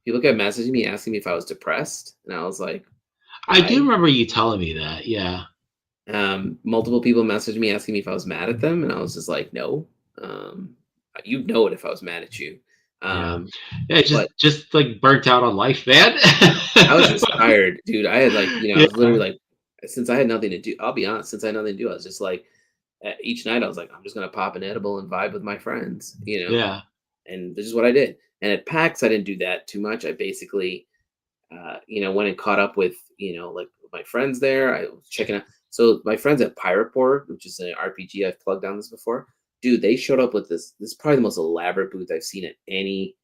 People kept messaging me asking me if I was depressed, and I was like, I do why? remember you telling me that, yeah. Multiple people messaged me asking me if I was mad at them, and I was just like, no. Um, you'd know it if I was mad at you. Yeah. Um, Yeah, but just like burnt out on life, man. I was just tired, dude. I had I was literally Yeah, like, since I had nothing to do, I'll be honest, since I had nothing to do, I was just like, each night I was like, I'm just gonna pop an edible and vibe with my friends. yeah. And this is what I did. And at PAX, I didn't do that too much. I basically went and caught up with, like my friends there. I was checking out. So my friends at Pirate Board, which is an RPG, I've plugged on this before. Dude, they showed up with this. This is probably the most elaborate booth I've seen at any.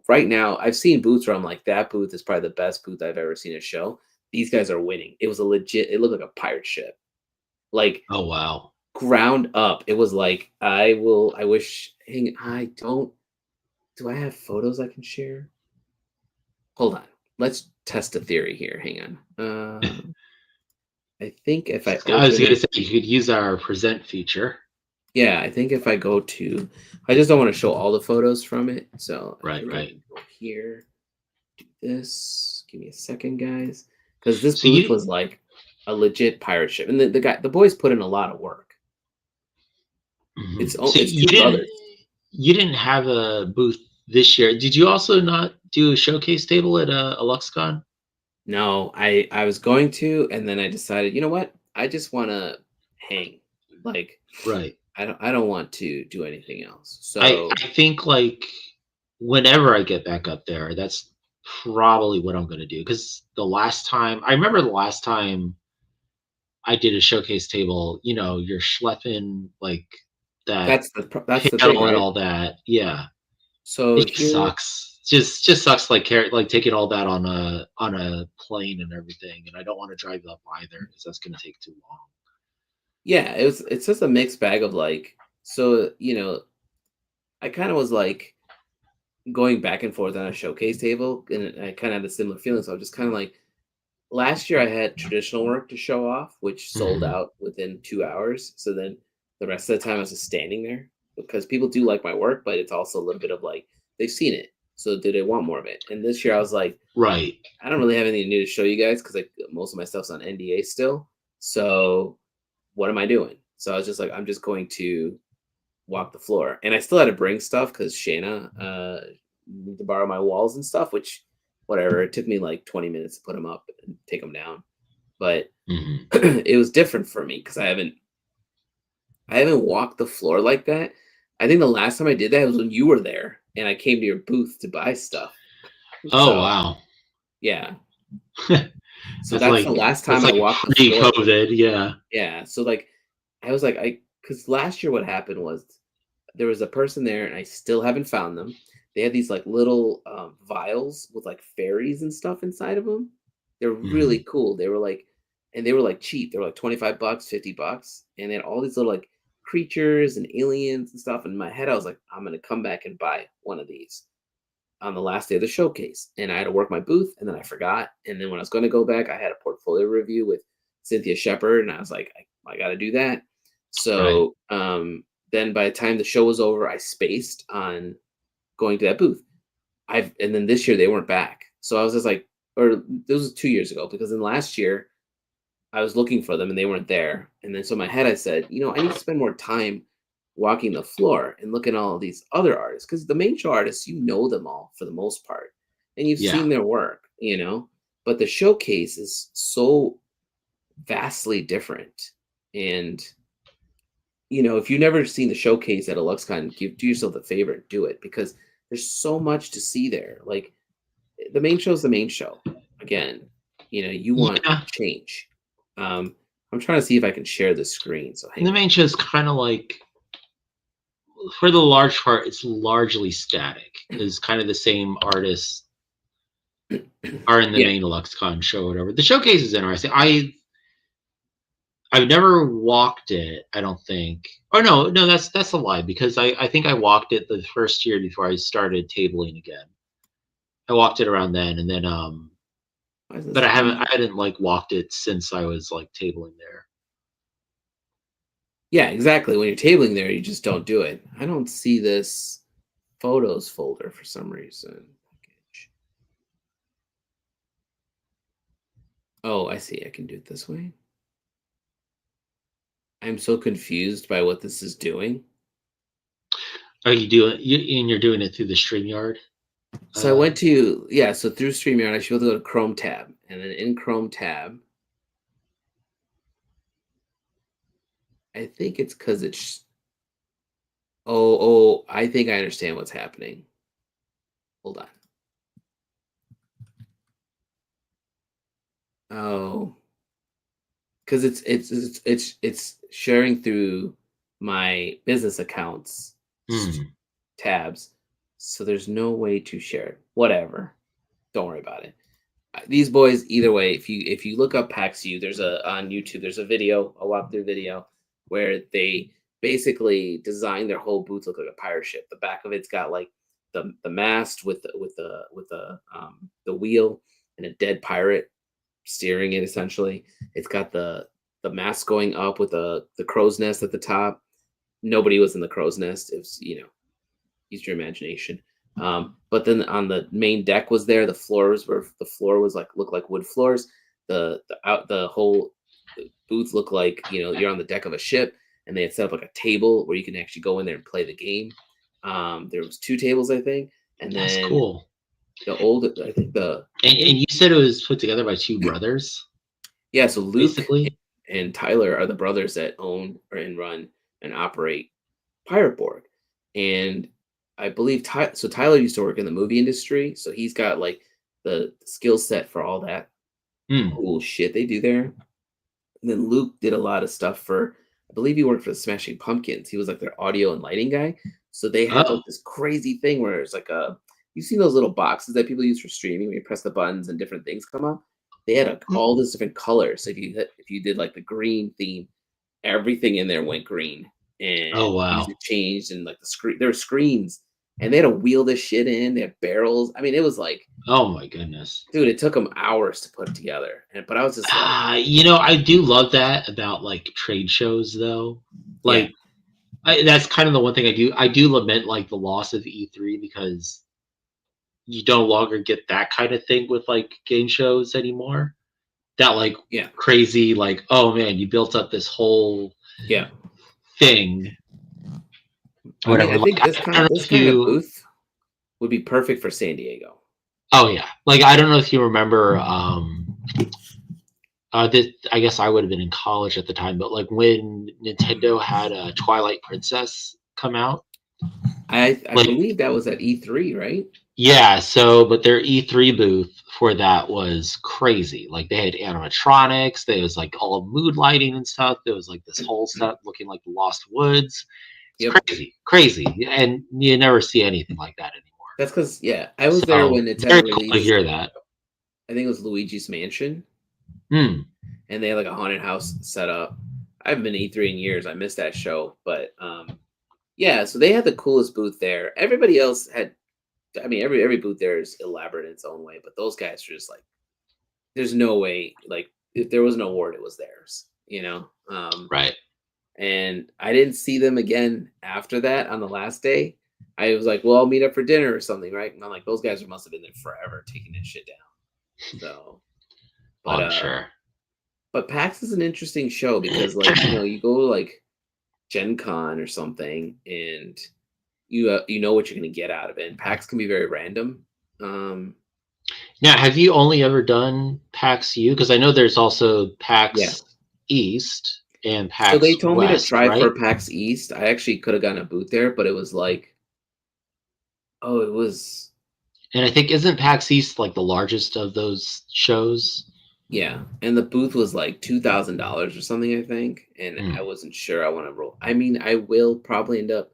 Right now, I've seen booths where I'm like, that booth is probably the best booth I've ever seen a show. These guys are winning. It was a legit. It looked like a pirate ship, like Oh, wow. ground up. It was like I will. I wish. Hang. I don't. Do I have photos I can share? Hold on. Let's test a theory here. Hang on. I think if I I was open gonna it, say you could use our present feature. yeah, I think if I go to, I just don't want to show all the photos from it. So I Right, think I right. can go here, do this. Give me a second, guys. Because this So booth you was like a legit pirate ship. And the boys put in a lot of work. mhm. So It's you two didn't brothers. you didn't have a booth this year. Did you also not do a showcase table at a LuxCon? No, I was going to, and then I decided, you know what? I just want to hang. Like, Right. I don't want to do anything else. I So think like whenever I get back up there, that's probably what I'm going to do. Because the last time I remember, the last time I did a showcase table, you're schlepping like that that's the thing, panel and right? all that. Yeah, So it just here, sucks. Just sucks like like taking all that on a plane and everything. And I don't want to drive up either because that's going to take too long. yeah, it's just a mixed bag of like, so I kind of was like going back and forth on a showcase table, and I kind of had a similar feeling. So I was just kind of like, last year I had traditional work to show off, which sold Hmm. out within 2 hours. So then the rest of the time I was just standing there because people do like my work, but it's also a little bit of like they've seen it, so do they want more of it? And this year I was like, Right. I don't really have anything new to show you guys because like most of my stuff's on NDA still. So what am I doing? So I was just like, I'm just going to walk the floor, and I still had to bring stuff because Shayna needed to borrow my walls and stuff, which whatever. It took me like 20 minutes to put them up and take them down, but Hmm. it was different for me because I haven't walked the floor like that. I think the last time I did that was when you were there and I came to your booth to buy stuff. Oh So wow. yeah, so That's that's the like last that's time I like walked the floor. pre-COVID. Yeah. Yeah, so like I was like because last year what happened was there was a person there and I still haven't found them. They had these like little vials with like fairies and stuff inside of them. They're really Hmm. cool. They were like cheap. They were like 25 bucks, 50 bucks. And they had all these little like creatures and aliens and stuff. In my head, I was like, I'm gonna come back and buy one of these on the last day of the showcase. And I had to work my booth and then I forgot. And then when I was gonna go back, I had a portfolio review with Cynthia Shepard, and I was like, I gotta do that. Right. So then by the time the show was over, I spaced on going to that booth. And then this year they weren't back. So I was just like, or this was 2 years ago, because in last year I was looking for them and they weren't there. And then so in my head I said, I need to spend more time walking the floor and looking at all these other artists, because the main show artists, you know them all for the most part, and you've Yeah. seen their work. But the showcase is so vastly different. And if you've never seen the showcase at a LuxCon, do yourself a favor and do it, because there's so much to see there. Like the main show is the main show. Again, you want Yeah. change. I'm trying to see if I can share the screen. So And hang the on. main show is kind of like, for the large part, it's largely static because kind of the same artists are in the Yeah, main LuxCon show or whatever. The showcase is interesting. I've never walked it, I don't think. Or no, that's a lie, because I think I walked it the first year before I started tabling again. I walked it around then, and then why is but this I view? hadn't like walked it since I was like tabling there. Yeah, exactly. When you're tabling there, you just don't do it. I don't see this photos folder for some reason. Oh, I see. I can do it this way. I'm so confused by what this is doing. Are you doing and you're doing it through the StreamYard? So I went to, yeah, so through StreamYard, I should be able to go to Chrome tab. And then in Chrome tab, I think it's because it's, I think I understand what's happening. Hold on. Oh, because it's sharing through my business accounts Hmm. tabs. So there's no way to share it. Whatever. Don't worry about it. These boys, either way, if you look up Pax U, there's a on YouTube, there's a video, a walkthrough video, where they basically design their whole booth look like a pirate ship. The back of it's got like the mast with the wheel and a dead pirate steering it essentially. It's got the mast going up with the crow's nest at the top. Nobody was in the crow's nest. It's use your imagination. But then on the main deck was there. The floor was like looked like wood floors. The whole booth looked like you're on the deck of a ship, and they had set up like a table where you can actually go in there and play the game. There was 2 tables, I think, and That's then cool. I think the And you said it was put together by two brothers, yeah, so Luke basically. and Tyler are the brothers that own or and run and operate Pirate Borg, and I believe Tyler used to work in the movie industry, so he's got like the skill set for all that Hmm. cool shit they do there. And then Luke did a lot of stuff for, I believe he worked for the Smashing Pumpkins. He was like their audio and lighting guy. So they had Oh. like this crazy thing where it's like you've seen those little boxes that people use for streaming where you press the buttons and different things come up. They had all this different colors. So if you did like the green theme, everything in there went green Oh and wow. music changed and like the screen, there were screens and they had to wheel this shit in. They had barrels. I mean, it was like, Oh my goodness. dude, it took them hours to put together. But I was just like, I do love that about like trade shows though. yeah, Like that's kind of the one thing I do. I do lament like the loss of E3 because you no longer get that kind of thing with like game shows anymore. That like yeah, crazy like, oh man, you built up this whole yeah. thing, I mean, whatever. I Like think I don't know this if kind of you. booth would be perfect for San Diego. Oh yeah, like I don't know if you remember. This, I guess I would have been in college at the time, but like when Nintendo had a Twilight Princess come out, I like believe that was at E3, right? yeah, so but their E3 booth for that was crazy. Like they had animatronics, there was like all mood lighting and stuff. There was like this whole stuff looking like the Lost Woods. It's Yep. crazy, crazy, and you never see anything like that anymore. That's because yeah, I was there So when it's very Nintendo cool to released. hear that. I think it was Luigi's Mansion, Hmm. and they had like a haunted house set up. I haven't been to E3 in years. I missed that show, but yeah. So they had the coolest booth there. Everybody else had. I mean, every booth there is elaborate in its own way, but those guys are just like, there's no way. Like, if there was an award, it was theirs. You know. Right. And I didn't see them again after that on the last day. I was like, well, I'll meet up for dinner or something, right? And I'm like, those guys must have been there forever taking this shit down. So, Oh, but I'm sure. but PAX is an interesting show because like, you go to like Gen Con or something and you know what you're gonna get out of it. And PAX can be very random. Um Now, have you only ever done PAX U? Because I know there's also yeah. PAX East and So they PAX told me to West, try for right? PAX East. I actually could have gotten a booth there, but it was like, oh, it was And I think isn't PAX East like the largest of those shows? yeah, and the booth was like $2,000 or something, I think, and I Mm, wasn't sure I want to roll. I mean, I will probably end up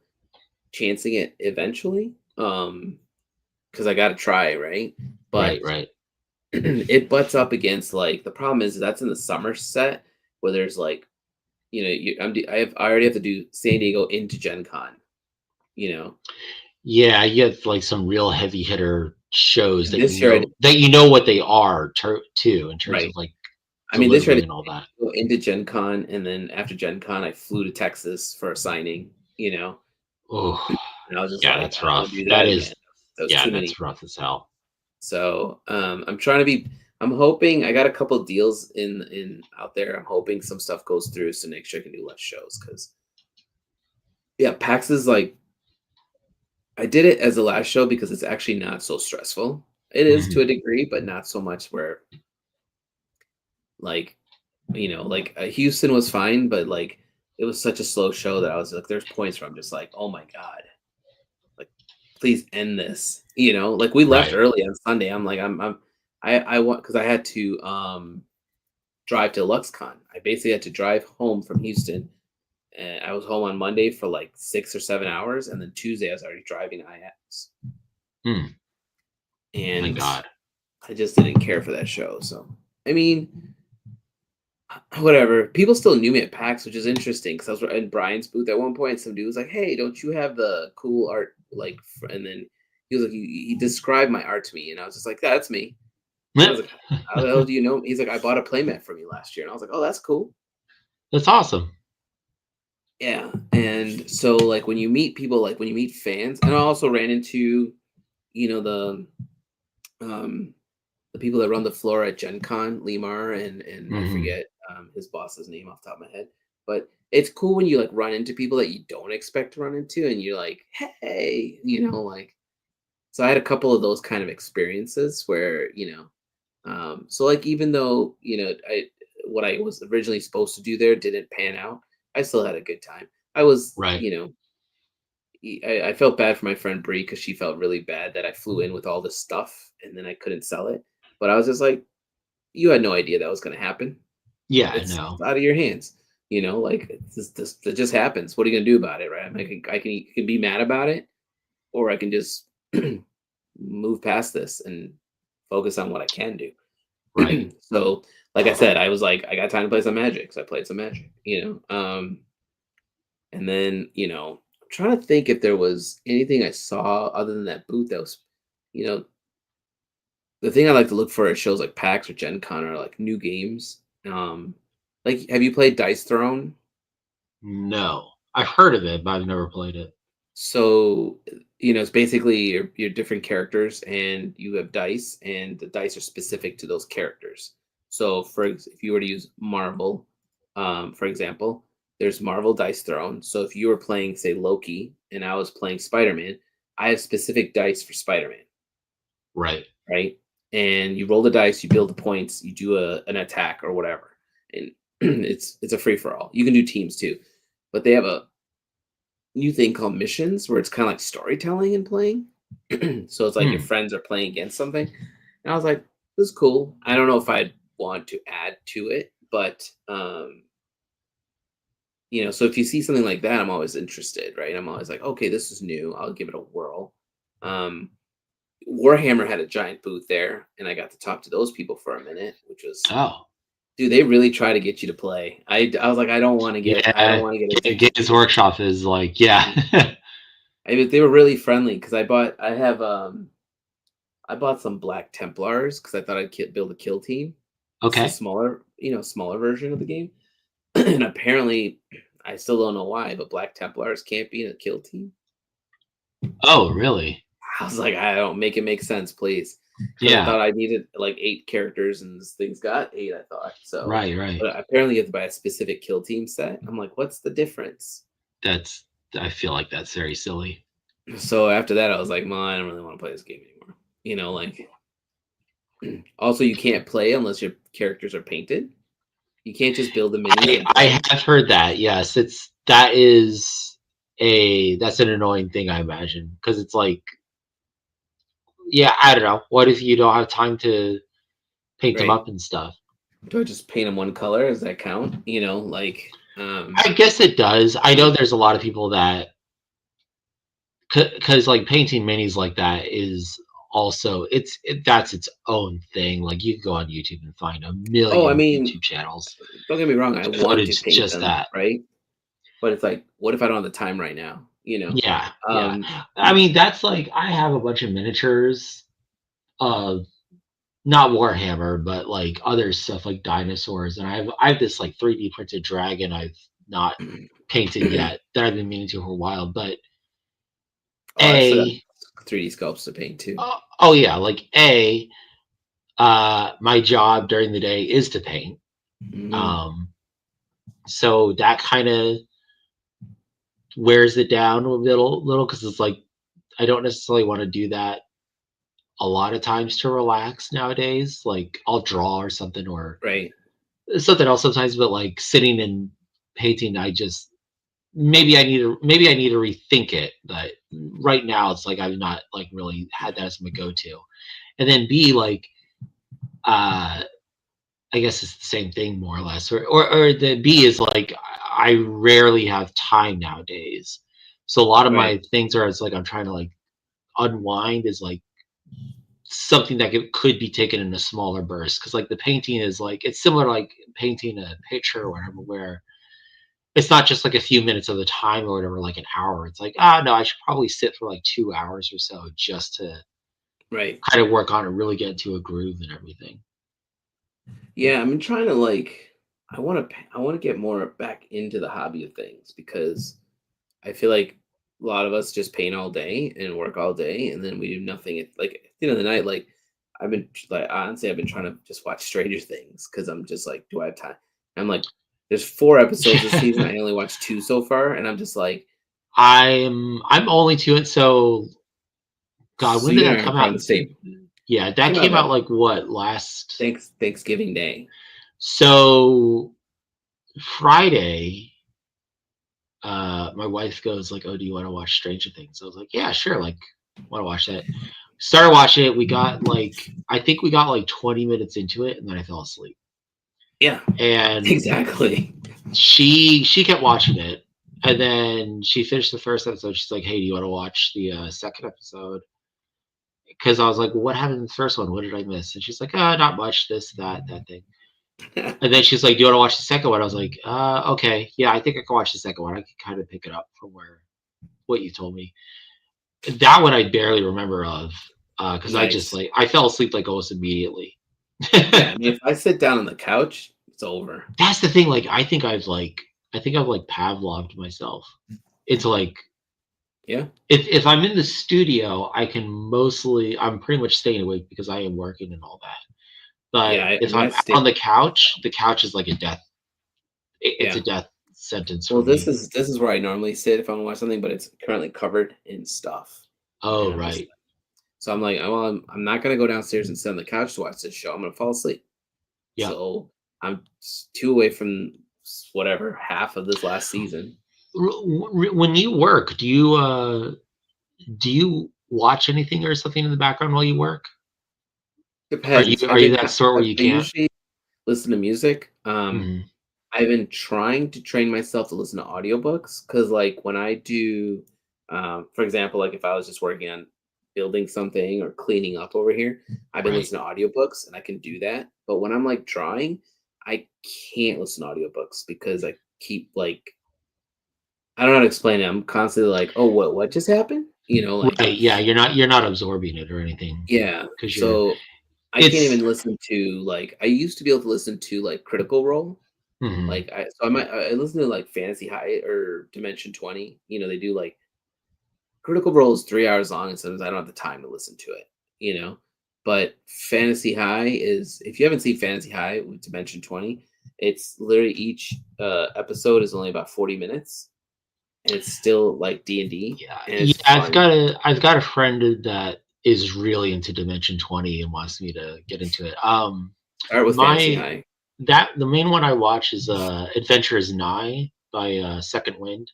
chancing it eventually, because I got to try, right? But right, right. it butts up against like the problem is that's in the summer set where there's like I already have to do San Diego into Gen Con, you know. Yeah, you have like some real heavy hitter shows And that this year I did, you know what they are too in terms of right. like I mean, this year I delivering did and all that. go into Gen Con, and then after Gen Con, I flew to Texas for a signing, you know. Oh, And I was just yeah, like, that's I don't want rough. to do That that again. is, That was yeah, too many. that's rough as hell. So I'm trying to be. I'm hoping I got a couple of deals in out there. I'm hoping some stuff goes through so next year I can do less shows because yeah, PAX is like I did it as a last show because it's actually not so stressful. It is to Mhm. a degree, but not so much where like like Houston was fine, but like it was such a slow show that I was like, there's points where I'm just like, oh my god, like please end this. Like we left Right. early on Sunday. I'm like, I want because I had to drive to LuxCon. I basically had to drive home from Houston, and I was home on Monday for like 6 or 7 hours, and then Tuesday I was already driving to IX, Hmm. My and God. I just didn't care for that show. So I mean, whatever. People still knew me at PAX, which is interesting because I was in Brian's booth at one point. Some dude was like, "Hey, don't you have the cool art?" Like, and then he was like, he described my art to me, and I was just like, "That's me." And I was like, "How the hell do you know?" He's like, "I bought a playmat from you last year," and I was like, "Oh, that's cool." That's awesome. Yeah, and so like when you meet people, like when you meet fans, and I also ran into, you know, um the people that run the floor at Gen Con, Limar, and I Mhm. forget his boss's name off the top of my head. But it's cool when you like run into people that you don't expect to run into, and you're like, hey, like. So I had a couple of those kind of experiences where so like even though I what I was originally supposed to do there didn't pan out, I still had a good time. I was Right. I felt bad for my friend Bree because she felt really bad that I flew in with all this stuff and then I couldn't sell it. But I was just like, you had no idea that was going to happen. Yeah, I It's know. out of your hands. Like it just happens. What are you going to do about it, right? I can be mad about it, or I can just move past this and focus on what I can do. Right. So, like I said, I was like, I got time to play some Magic, so I played some Magic. And then I'm trying to think if there was anything I saw other than that booth that was, you know, the thing I like to look for at shows like PAX or Gen Con are like new games. Like, have you played Dice Throne? No. I've heard of it, but I've never played it. So, it's basically your different characters, and you have dice, and the dice are specific to those characters. So, if you were to use Marvel, for example, there's Marvel Dice Throne. So, if you were playing, say, Loki, and I was playing Spider Man, I have specific dice for Spider Man, Right. right? And you roll the dice, you build the points, you do an attack or whatever, and it's a free for all. You can do teams too, but they have a new thing called missions where it's kind of like storytelling and playing. So it's like your Hmm. friends are playing against something. And I was like, this is cool. I don't know if I'd want to add to it, but so if you see something like that, I'm always interested, right? I'm always like, okay, this is new. I'll give it a whirl. Um Warhammer had a giant booth there, and I got to talk to those people for a minute, which was Oh. dude, they really try to get you to play. I was like, I don't Yeah. want to get a Games Workshop is like, yeah. they were really friendly because I bought some Black Templars because I thought build a kill team. It's a Okay. smaller version of the game, and apparently, I still don't know why, but Black Templars can't be in a kill team. Oh, really? I was like, I don't make it make sense, please, because I Yeah. thought I needed like 8 characters, and this thing's got 8. I thought so, Right, right. but apparently, you have to buy a specific kill team set. I'm like, what's the difference? That's I feel like that's very silly. So after that, I was like, "Man, I don't really want to play this game anymore." Like also you can't play unless your characters are painted. You can't just build the minis and I play. have heard that. Yes, that's an annoying thing, I imagine, because it's like, yeah, I don't know. What if you don't have time to paint them Right? up and stuff? Do I just paint them one color? Does that count? I guess it does. I know there's a lot of people that, because like painting minis like that is also that's its own thing. Like you can go on YouTube and find a oh, I million mean, YouTube channels don't get me wrong. I want devoted to to paint just them, that. right? But it's like, what if I don't have the time right now? Yeah, yeah. Um, I mean, that's like I have a bunch of miniatures of not Warhammer, but like other stuff like dinosaurs, and I have this like 3D printed dragon I've not painted yet that I've been meaning to for a while. But oh, I still got a 3D sculpts to paint too. oh yeah, like my job during the day is to paint. Hmm. Um, so that kind of wears it down a little because it's like I don't necessarily want to do that a lot of times to relax nowadays. Like I'll draw or something or Right. something else sometimes, but like sitting and painting, I just maybe I need to rethink it. But right now it's like I've not like really had that as my go-to. And then B, like uh I guess it's the same thing more or less. Or the B is like I rarely have time nowadays. So a lot of Right. my things are it's like I'm trying to like unwind is like something that could be taken in a smaller burst because like the painting is like it's similar to like painting a picture or whatever where it's not just like a few minutes of the time or whatever like an hour. It's like no, I should probably sit for like 2 hours or so just to Right. kind of work on it, really get into a groove and everything. Yeah, I'm trying to like I want to get more back into the hobby of things because I feel like a lot of us just paint all day and work all day, and then we do nothing like at the end of the night. Like I've been trying to just watch Stranger Things because I'm just like, do I have time? I'm like There's 4 episodes this season. I only watched 2 so far, and I'm just like, I'm only to it. So God, so when did you and that I are come probably out? the same. Yeah, that Came out came out about like what last? Thanksgiving Day. So Friday, my wife goes like, "Oh, do you want to watch Stranger Things?" I was like, "Yeah, sure. Like, want to watch that." Started watching it. We got like, I think we got like 20 minutes into it, and then I fell asleep. Yeah, And exactly. she kept watching it, and then she finished the first episode. She's like, "Hey, do you want to watch the second episode?" Because I was like, "What happened in the first one? What did I miss?" And she's like, "Oh, not much. This, that thing." And then she's like, "Do you want to watch the second one?" I was like, "Okay, yeah, I think I can watch the second one. I can kind of pick it up from where what you told me." That one I barely remember of, because I just Nice. like I fell asleep like almost immediately. Yeah, I mean, if I sit down on the couch, it's over. That's the thing. Like I think I've like Pavloved myself. It's like Yeah. if I'm in the studio, I'm pretty much staying awake because I am working and all that. But Yeah, I if mean, I I'm out stay. on the couch is like a death. It's a Yeah. death sentence for Well, this me. is this is where I normally sit if I want to watch something, but it's currently covered in stuff, and Oh, I'm just right. so I'm like, well, I'm not gonna go downstairs and sit on the couch to watch this show. I'm gonna fall asleep. Yeah. So I'm 2 away from whatever half of this last season. When you work, do you watch anything or something in the background while you work? Depends. Are you that sort where you I can't? usually listen to music. Mhm. I've been trying to train myself to listen to audiobooks because, like, when I do, for example, like if I was just working on building something or cleaning up over here, I've been Right. listening to audiobooks and I can do that. But when I'm like drawing, I can't listen to audiobooks because I keep like, I don't know how to explain it. I'm constantly like, oh, what just happened? Like, Right. Yeah, you're not absorbing it or anything yeah. because you're So I can't it's even listen to like, I used to be able to listen to like Critical Role. mhm. Like I listen to like Fantasy High or Dimension 20. They do like Critical Role is 3 hours long, and sometimes I don't have the time to listen to it. You know, but Fantasy High is if you haven't seen Fantasy High with Dimension 20, it's literally each episode is only about 40 minutes, and it's still like D&D, Yeah. and Yeah, it's fun. I've got a friend that is really into Dimension 20 and wants me to get into it. Start with Fantasy My High. that the main one I watch is Adventure is Nigh by Second Wind.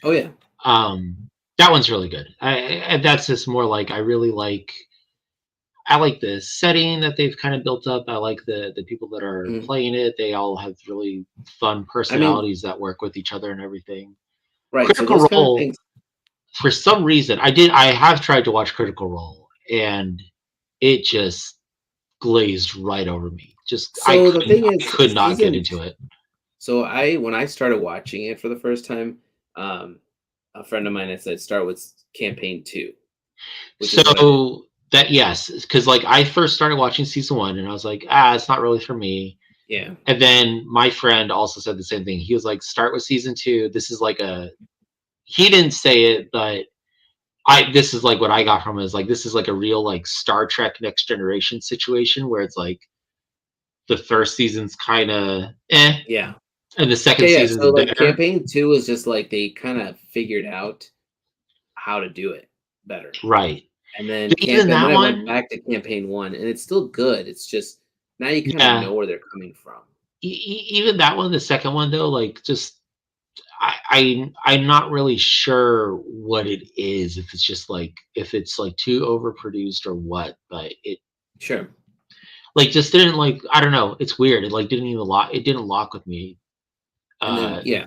Oh yeah. Um, that one's really good. And that's just more like I like the setting that they've kind of built up. I like the people that are Mhm. playing it. They all have really fun I mean, personalities that work with each other and everything. right. So those Critical kind of Role, things. for some reason, I have tried to watch Critical Role and it just glazed right over me. Just So the thing I is, could not get season into it. So I when I started watching it for the first time, a friend of mine had said start with campaign 2, which is what I did. So that yes, because like I first started watching season one and I was like, it's not really for me. Yeah. And then my friend also said the same thing. He was like, start with season two. This is like he didn't say it, but this is like what I got from it is like, this is like a real like Star Trek Next Generation situation where it's like the first season's kind of Yeah. and the Yeah, second yeah. season's So like better. campaign 2 is just like they kind of figured out how to do it better. Right. And then But even and then that I went one, back to campaign 1 and it's still good. It's just now you kind of yeah, know where they're coming from. even that one, the second one though, like just I'm not really sure what it is. If it's just like if it's like too overproduced or what, but it Sure. like just didn't like I don't know. It's weird. It like didn't even lock. It didn't lock with me. And then Uh, yeah.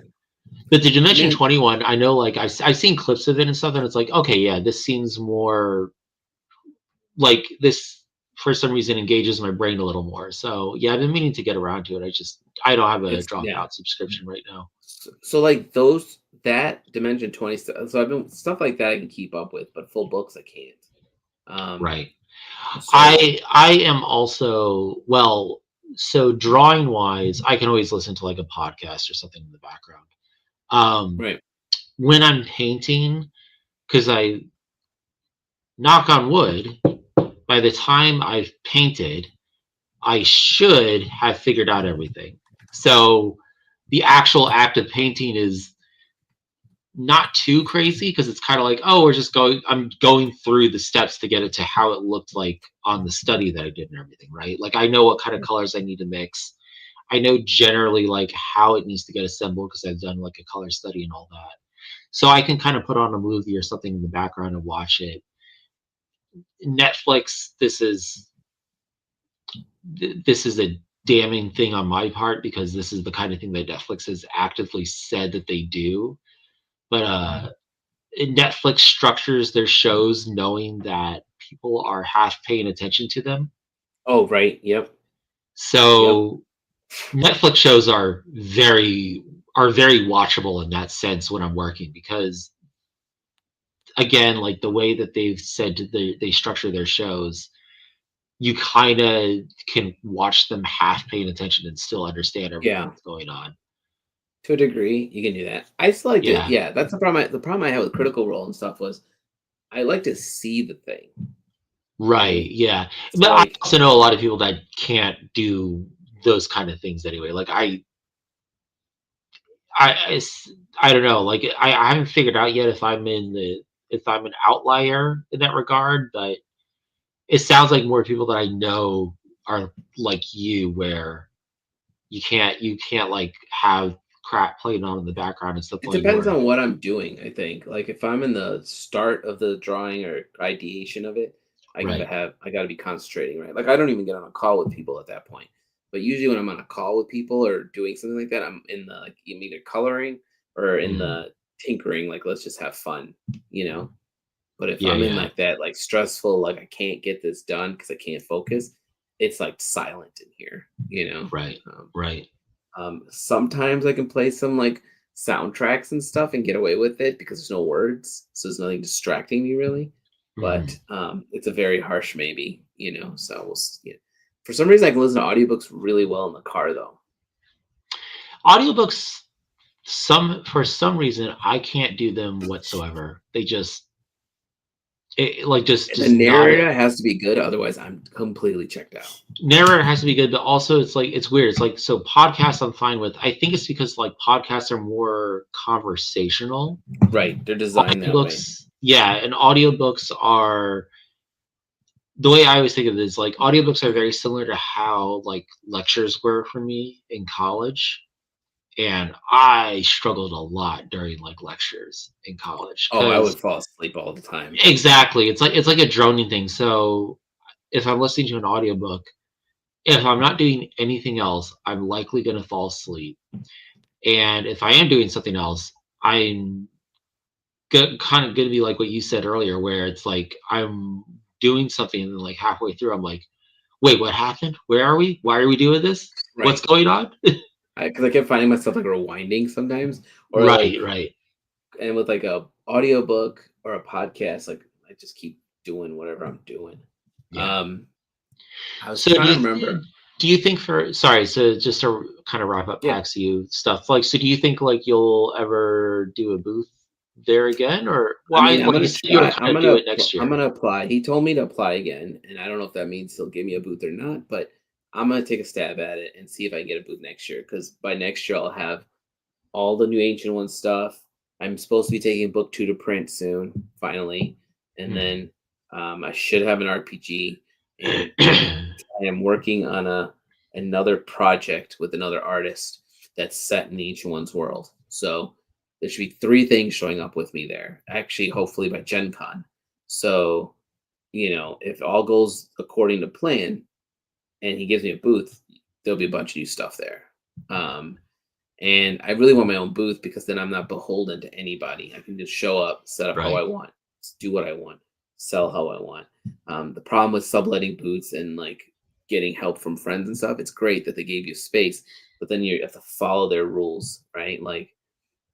but the I Dimension mean, 21, I know like I've seen clips of it and stuff, and it's like okay, yeah, this seems more like this for some reason engages my brain a little more. So yeah, I've been meaning to get around to it. I don't have a it's yeah. dropout subscription right now. So like those that Dimension 20 stuff. So I've been stuff like that I can keep up with, but full books I can't. Um Right. so I am also well, so drawing wise, I can always listen to like a podcast or something in the background. Um, right. when I'm painting, because I knock on wood, by the time I've painted, I should have figured out everything. So the actual act of painting is not too crazy because it's kind of like, oh, I'm going through the steps to get it to how it looked like on the study that I did and everything, right? Like I know what kind of colors I need to mix. I know generally like how it needs to get assembled because I've done like a color study and all that. So I can kind of put on a movie or something in the background and watch it. Netflix, this is a damning thing on my part because this is the kind of thing that Netflix has actively said that they do. But Netflix structures their shows knowing that people are half paying attention to them. Oh, right. Yep. So Netflix shows are very watchable in that sense when I'm working because again, like the way that they've said they structure their shows, you kind of can watch them half paying attention and still understand everything Yeah. that's going on. To a degree, you can do that. I just like to, Yeah. yeah, that's the problem. The problem I had with Critical Role and stuff was I like to see the thing, Right. right? Yeah. So But I like, also know a lot of people that can't do those kind of things anyway. Like I don't know. Like I haven't figured out yet if I'm an outlier in that regard, but it sounds like more people that I know are like you, where you can't like have crap playing on in the background and stuff it while you depends work. on what I'm doing, I think. Like if I'm in the start of the drawing or ideation of it, Right. I gotta be concentrating, right? Like I don't even get on a call with people at that point. But usually when I'm on a call with people or doing something like that, I'm in the like I'm either coloring or in Mm. the tinkering, like let's just have fun, you know? But if Yeah. I'm in Yeah. like that like stressful, like I can't get this done because I can't focus, it's like silent in here, you know? Right. Um, Right. Sometimes I can play some like soundtracks and stuff and get away with it because there's no words, so there's nothing distracting me really. But Hmm. it's a very harsh maybe, you know. So yeah. For some reason, I can listen to audiobooks really well in the car though. Audiobooks, for some reason, I can't do them whatsoever. They just like The just not a narrator has to be good, otherwise I'm completely checked out. narrator has to be good, but also it's like it's weird. It's like so podcasts I'm fine with. I think it's because like podcasts are more conversational. Right, they're designed that way. Audiobooks, yeah, and audiobooks are the way I always think of it is like audiobooks are very similar to how like lectures were for me in college. And I struggled a lot during like lectures in college Oh, I because would fall asleep all the time. exactly it's like a droning thing. So if I'm listening to an audiobook, if I'm not doing anything else, I'm likely going to fall asleep. And if I am doing something else, I'm kind of going to be like what you said earlier, where it's like I'm doing something and like halfway through, I'm like, wait, what happened? Where are we? Why are we doing this? What's Right. going on? Because I kept finding myself like rewinding sometimes, or Right, like, right. and with like a audiobook or a podcast, like I just keep doing whatever I'm doing. Yeah. Um, I was So trying to remember. do you think for sorry, so just to kind of wrap up Yeah, Pax U stuff, like so do you think like you'll ever do a booth there again? Or I well, mean, I'm you gonna said you were try. kind of do it next I'm year. gonna apply. He told me to apply again, and I don't know if that means he'll give me a booth or not. But I'm gonna take a stab at it and see if I can get a booth next year. Because by next year, I'll have all the new Ancient One stuff. I'm supposed to be taking book 2 to print soon, finally, and Mhm. then I should have an RPG. And I am working on another project with another artist that's set in the Ancient One's world. So there should be 3 things showing up with me there. Actually, hopefully by Gen Con. So, if all goes according to plan and he gives me a booth, there'll be a bunch of new stuff there. Um, and I really want my own booth because then I'm not beholden to anybody. I can just show up, set up how I Right. want, do what I want, sell how I want. The problem with subletting booths and like getting help from friends and stuff, it's great that they gave you space, but then you have to follow their rules, right? Like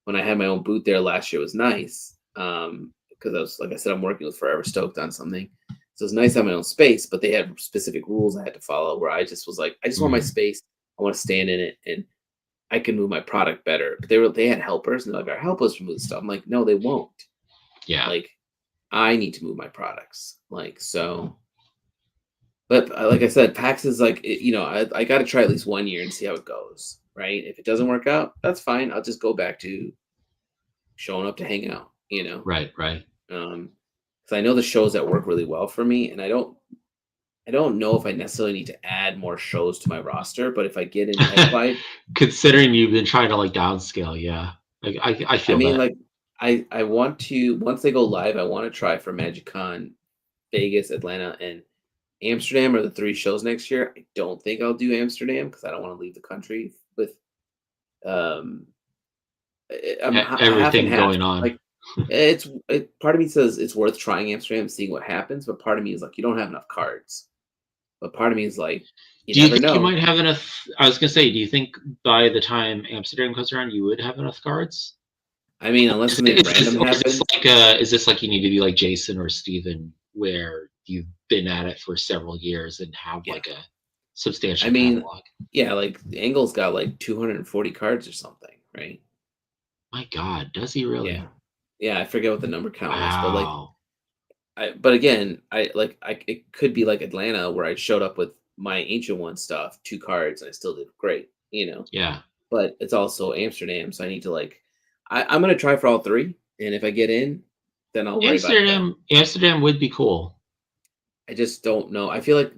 when I had my own booth there last year, it was nice because I was, like I said, I'm working with Forever Stoked on something. So it's nice to have my own space, but they had specific rules I had to follow where I just was like, I just want my Mhm. space. I want to stand in it and I can move my product better. But they had helpers and they're like, our helpers remove stuff. I'm like, no, they won't. Yeah. Like, I need to move my products. Like, so, but like I said, PAX is like, I got to try at least 1 year and see how it goes. right? If it doesn't work out, that's fine. I'll just go back to showing up to hang out, Right, right. Because I know the shows that work really well for me, and I don't know if I necessarily need to add more shows to my roster, but if I get in, if Considering you've been trying to like downscale, yeah. Like I I feel mean, that. like, I want to once they go live, I want to try for MagicCon, Vegas, Atlanta, and Amsterdam are the three shows next year. I don't think I'll do Amsterdam because I don't want to leave the country with um I'm half and Everything half. going on. Like part of me says it's worth trying Amsterdam, seeing what happens, but part of me is like you don't have enough cards. But part of me is like you Do you never think you know. might have enough? I was gonna say, do you think by the time Amsterdam comes around, you would have enough cards? I mean, unless something random happens. Is this like you need to be like Jason or Steven, where you've been at it for several years and have Yeah. like a I substantial mean, catalog? yeah, like Angle's got like 240 cards or something, right? My God, does he really? Yeah. Yeah, I forget what the number count is, but like Wow. but again, it could be like Atlanta where I showed up with my Ancient One stuff, 2 cards, and I still did great. Yeah. But it's also Amsterdam, so I need to like I'm gonna try for all three, and if I get in, then I'll worry about that. Amsterdam would be cool. I just don't know. I feel like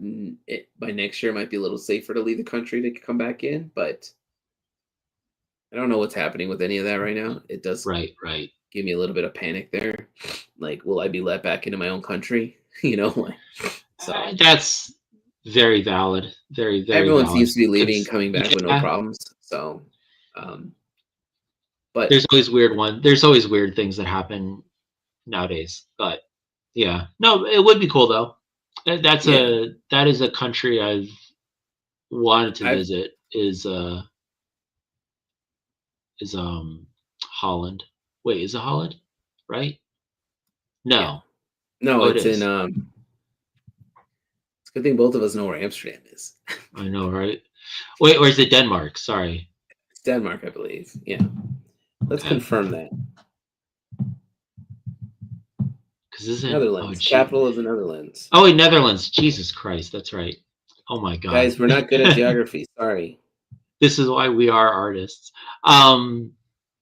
by next year it might be a little safer to leave the country to come back in, but I don't know what's happening with any of that right now. It does Right, right. give me a little bit of panic there. Like, will I be let back into my own country? So That's very valid. Very, very everyone valid. seems to be leaving and coming back with no Yeah, problems. So, um, but there's always weird one. There's always weird things that happen nowadays. But yeah, no, it would be cool though. yeah, That is a country I've wanted to I've visit. Is Holland? Wait, is it Holland? Right? yeah. No. No, Oh, it it's in is. it's a good thing both of us know where Amsterdam is. I know, right? Wait, or is it Denmark? Sorry. It's Denmark, I believe. Yeah. Let's Okay. confirm that. Because isn't Netherlands. Capital of the Netherlands. Oh, wait, Netherlands. Jesus Christ, that's right. Oh my God. Guys, we're not good at geography. Sorry. This is why we are artists.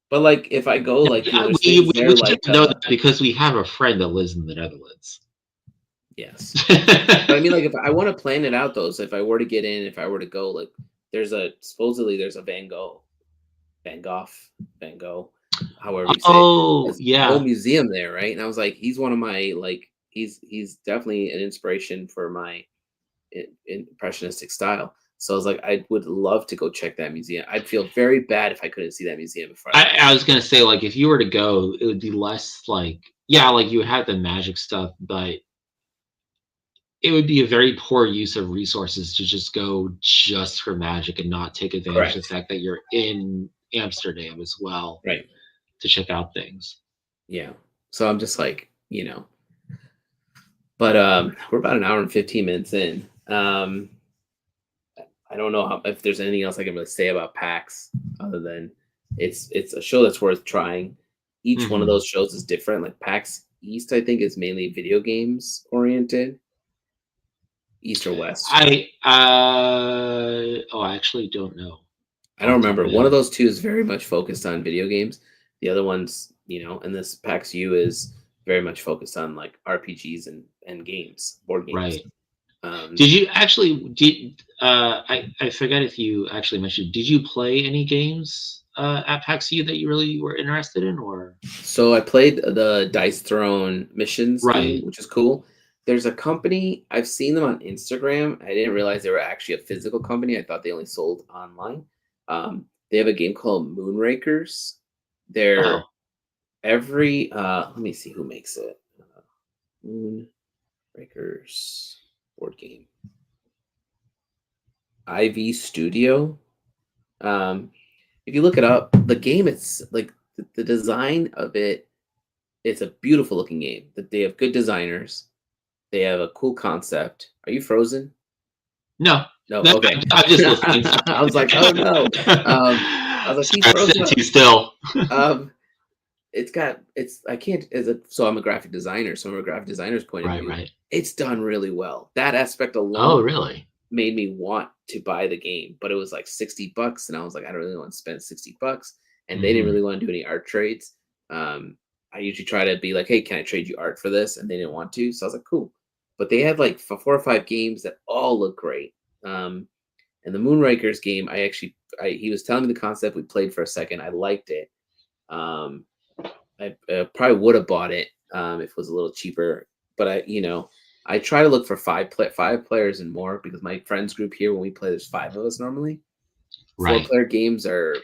But like if I go like there's things there We like just know that because we have a friend that lives in the Netherlands. yes. But I mean like if I want to plan it out though, so if I were to get in, if I were to go, like supposedly there's a Van Gogh, however you say Oh, it. A whole yeah. museum there, right? And I was like, he's one of my like he's definitely an inspiration for my impressionistic style. So I was like, I would love to go check that museum. I'd feel very bad if I couldn't see that museum before I was gonna say, like, if you were to go, it would be less like, yeah, like you would have the magic stuff, but it would be a very poor use of resources to just go just for magic and not take advantage of the Correct. fact that you're in Amsterdam as well Right. to check out things. Yeah. So I'm just like, but we're about an hour and 15 minutes in. I don't know if there's anything else I can really say about PAX other than it's a show that's worth trying. Each one of those shows is different. Like PAX East, I think, is mainly video games oriented. East or West? I actually don't know. I don't remember. One of those two is very much focused on video games. The other one's, and this PAX U is very much focused on like RPGs and games, board games. Right. Did you actually I forget if you actually mentioned, did you play any games at PAX U that you really were interested in, or? So I played the Dice Throne missions game, which is cool. There's a company, I've seen them on Instagram. I didn't realize they were actually a physical company. I thought they only sold online. They have a game called Moonrakers. They're every let me see who makes it. Moonrakers board game. IV Studio. If you look it up, the game, it's like the design of it, it's a beautiful looking game. That they have good designers. They have a cool concept. Are you frozen? No. No. Okay. I'm just listening. I was like, oh no. I was like, he's frozen. He's still. So I'm a graphic designer. So from a graphic designer's point of view, right. it's done really well. That aspect alone. Oh, really? made me want to buy the game, but it was like $60, and I was like, I don't really want to spend $60, and they didn't really want to do any art trades. I usually try to be like, hey, can I trade you art for this? And they didn't want to, so I was like, cool. But they had like 4 or 5 games that all look great. And the Moonrakers game, he was telling me the concept. We played for a second. I liked it. I probably would have bought it if it was a little cheaper. But I try to look for 5 players and more, because my friends group here, when we play, there's 5 of us normally. Right. 4-player games are,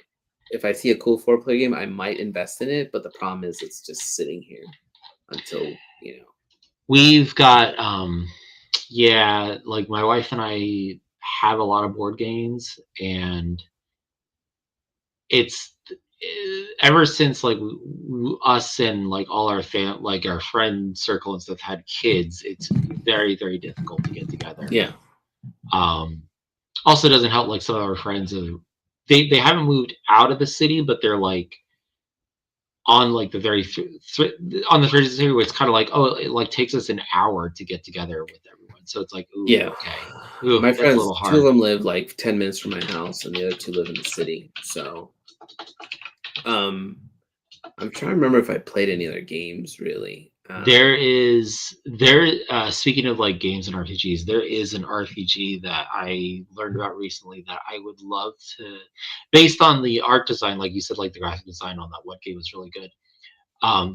if I see a cool 4-player game, I might invest in it. But the problem is it's just sitting here until, We've got, like my wife and I have a lot of board games, and it's ever since like us and like all our like our friend circle and stuff had kids, it's very, very difficult to get together. Yeah. Also doesn't help, like some of our friends they haven't moved out of the city, but they're like on like the very on the fringes here, where it's kind of like, oh, it like takes us an hour to get together with everyone. So it's like, ooh, yeah, okay. Ooh, my friends, a little hard. 2 of them live like 10 minutes from my house, and the other 2 live in the city. So, I'm trying to remember if I played any other games really. Speaking of like games and RPGs, there is an RPG that I learned about recently that I would love to, based on the art design, like you said, like the graphic design on that one game was really good.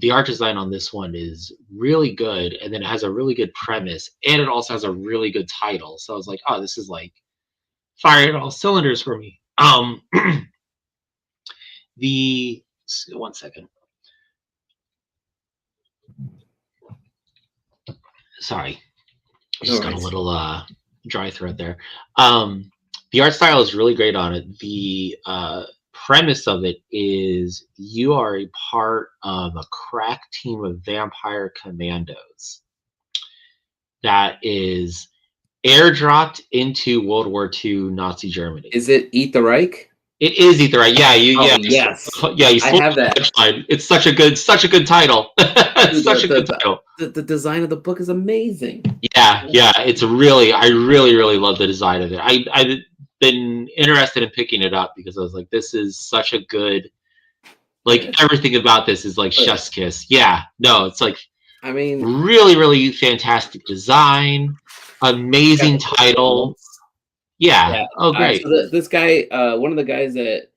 The art design on this one is really good, and then it has a really good premise, and it also has a really good title. So I was like, oh, this is like firing all cylinders for me. One second. Sorry, just got a little dry throat there. The art style is really great on it. The premise of it is you are a part of a crack team of vampire commandos that is airdropped into World War II Nazi Germany. Is it Eat the Reich? It is Eat the Reich. Yeah, yes. Yeah, you I have that. It's such a good title. It's such a good title. The design of the book is amazing. Yeah, it's really, I really, really love the design of it. I've been interested in picking it up because I was like, this is such a good, like everything about this is like chef's kiss. Yeah, no, it's like, I mean, really, really fantastic design, amazing title. Yeah. Oh, great. So this guy, one of the guys that,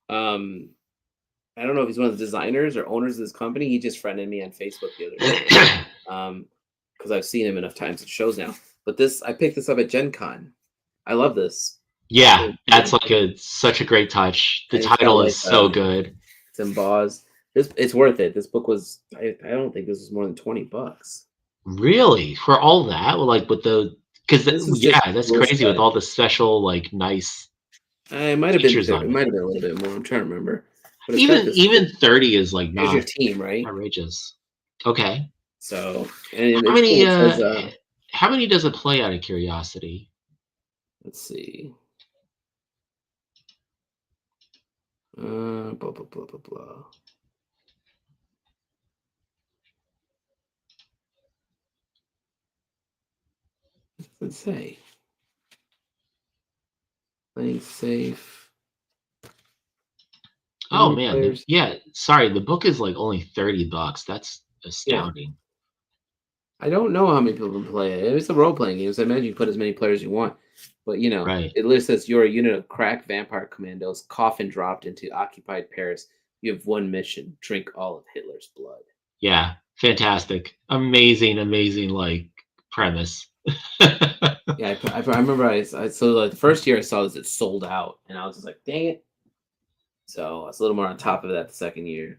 I don't know if he's one of the designers or owners of this company. He just friended me on Facebook the other day, because I've seen him enough times at shows now. But I picked this up at Gen Con. I love this. Yeah, that's like such a great touch. The title is so good. It's embossed. It's worth it. This book was, I don't think this was more than $20. Really? For all that? Well, like with the, because that's crazy with all the special, like, nice. It might have been a little bit more. I'm trying to remember. But even 30 is like not your team, right? Outrageous. Okay. So how many does it play out of curiosity? Let's see. Blah blah blah blah blah. Let's say playing safe. Oh man, yeah. Sorry, the book is like only $30. That's astounding. I don't know how many people can play it. It's a role-playing game, so I imagine you put as many players as you want. But it literally says you're a unit of crack vampire commandos, coffin dropped into occupied Paris. You have one mission: drink all of Hitler's blood. Yeah, fantastic, amazing, like premise. Yeah, I remember so the first year I saw this, it sold out, and I was just like, dang it. So I was a little more on top of that the second year.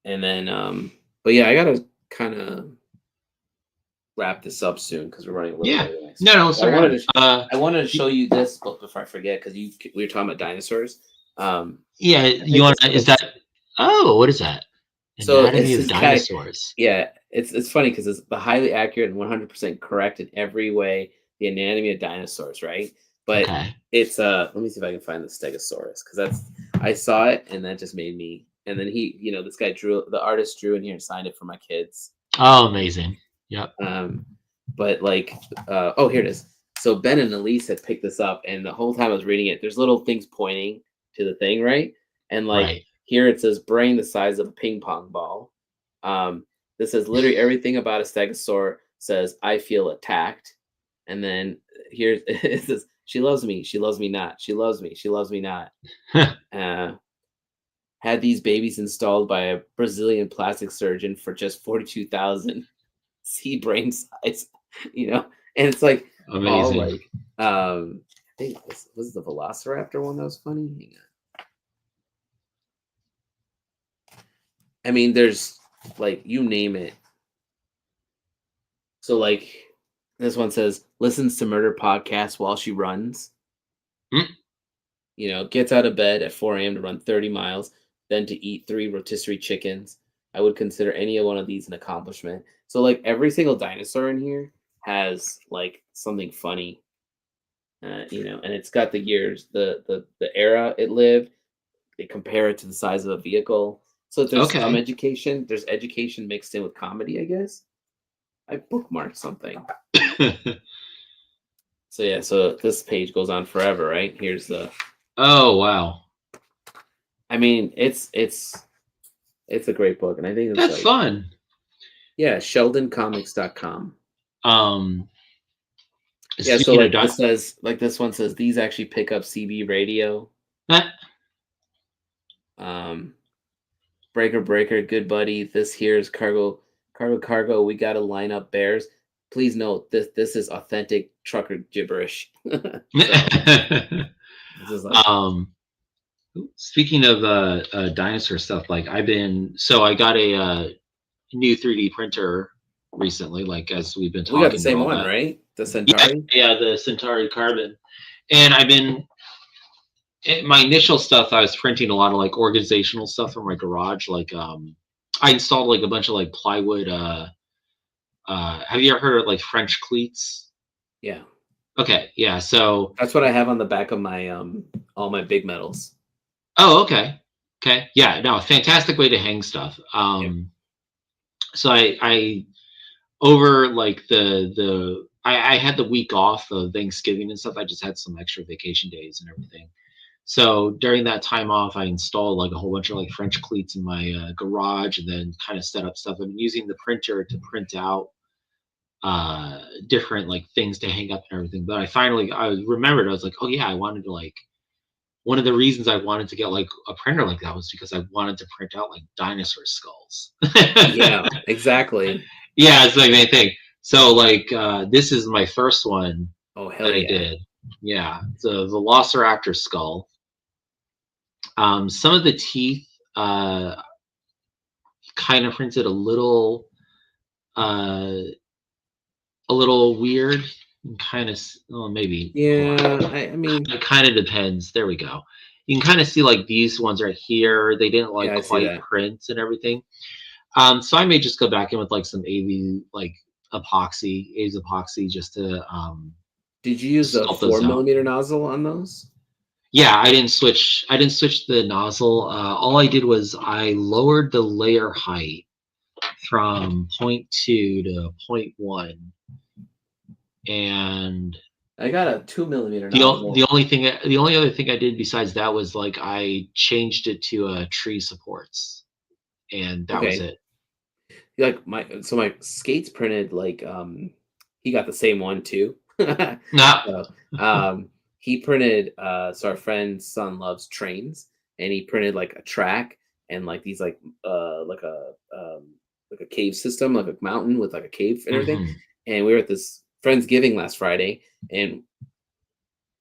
And then, but yeah, I gotta kind of wrap this up soon because we're running a little late. No, sorry. I wanted to show you this book before I forget, because we were talking about dinosaurs. Yeah, you want to? Is that? Oh, what is that? Anatomy of Dinosaurs. It's funny because it's the highly accurate and 100% correct in every way. The Anatomy of Dinosaurs, right? But it's let me see if I can find the Stegosaurus, because I saw it and that just made me. And then this guy the artist drew in here and signed it for my kids. Oh, amazing. Yep. But like, here it is. So Ben and Elise had picked this up, and the whole time I was reading it, there's little things pointing to the thing, right? And like Right. here it says brain the size of a ping pong ball. This says literally everything about a stegosaur says I feel attacked. And then here it says she loves me not. She loves me not. Had these babies installed by a Brazilian plastic surgeon for just 42,000. See brain size, and it's like all Amazing. like I think this was the Velociraptor one that was funny. Hang on. I mean, there's like you name it. So like this one says listens to murder podcasts while she runs. Gets out of bed at 4 a.m. to run 30 miles, then to eat 3 rotisserie chickens. I would consider any one of these an accomplishment. So like every single dinosaur in here has like something funny, and it's got the years, the era it lived. They compare it to the size of a vehicle. So there's some Okay. education. There's education mixed in with comedy, I guess. I bookmarked something. So yeah, so this page goes on forever, right? Here's the. Oh wow. I mean, it's a great book, and I think it's That's like fun. yeah, sheldoncomics.com. Yeah, so Speaking like of this says, like this one says, these actually pick up CB radio. Breaker, good buddy. This here is cargo. We gotta line up bears. Please note this is authentic trucker gibberish. This is like speaking of dinosaur stuff, like I got a new 3D printer recently, like as we've been talking. We got the same about one, that. right? The Centauri? Yeah, the Centauri Carbon. And my initial stuff, I was printing a lot of like organizational stuff from my garage. Like I installed like a bunch of like plywood. Have you ever heard of like French cleats? Yeah. Okay, yeah. So that's what I have on the back of my all my big metals. Oh, okay. Okay. Yeah, no, fantastic way to hang stuff. So I over like I had the week off of Thanksgiving and stuff. I just had some extra vacation days and everything. So during that time off, I installed like a whole bunch of like French cleats in my garage, and then kind of set up stuff. I'm using the printer to print out different like things to hang up and everything. But I remembered, I was like, oh yeah, I wanted to like, one of the reasons I wanted to get like a printer like that was because I wanted to print out like dinosaur skulls. Yeah, exactly. Yeah, it's like the main thing. So like this is my first one that I did. Yeah, it's a Velociraptor skull. Some of the teeth kind of printed a little weird. Kind of, well, maybe. Yeah, I mean, it kind of depends. There we go. You can kind of see like these ones right here. They didn't like quite print and everything. So I may just go back in with like some AV like epoxy just to. Did you use the 4mm nozzle on those? Yeah, I didn't switch the nozzle. All I did was I lowered the layer height from 0.2 to 0.1, and I got a 2mm nozzle. The only other thing I did besides that was like I changed it to tree supports, and that was it. Like my skates printed like he got the same one too. No. So, he printed so our friend's son loves trains, and he printed like a track and like these like a cave system, like a mountain with like a cave and everything. Mm-hmm. And we were at this Friendsgiving last Friday, and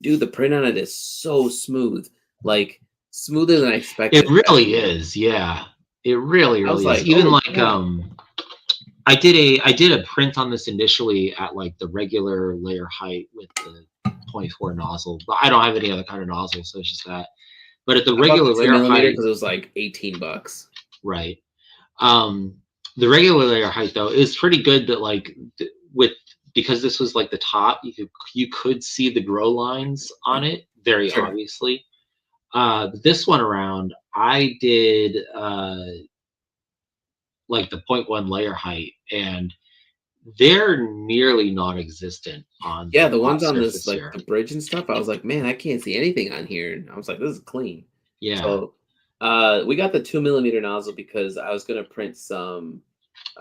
dude, the print on it is so smooth, like smoother than I expected. It really is, yeah. It really is. Like, even like I did a print on this initially at like the regular layer height with the 0.4 nozzle, but I don't have any other kind of nozzle, so it's just that. But at the regular layer height, because it was like $18. Right. The regular layer height though is pretty good. That like because this was like the top, you could see the grow lines on it very obviously. This one around, I did like the 0.1 layer height, and they're nearly non-existent on Yeah, the the flat ones on this surface like here. the bridge and stuff, I was like, man, I can't see anything on here. And I was like, this is clean. Yeah, So we got the 2 millimeter nozzle because I was gonna print some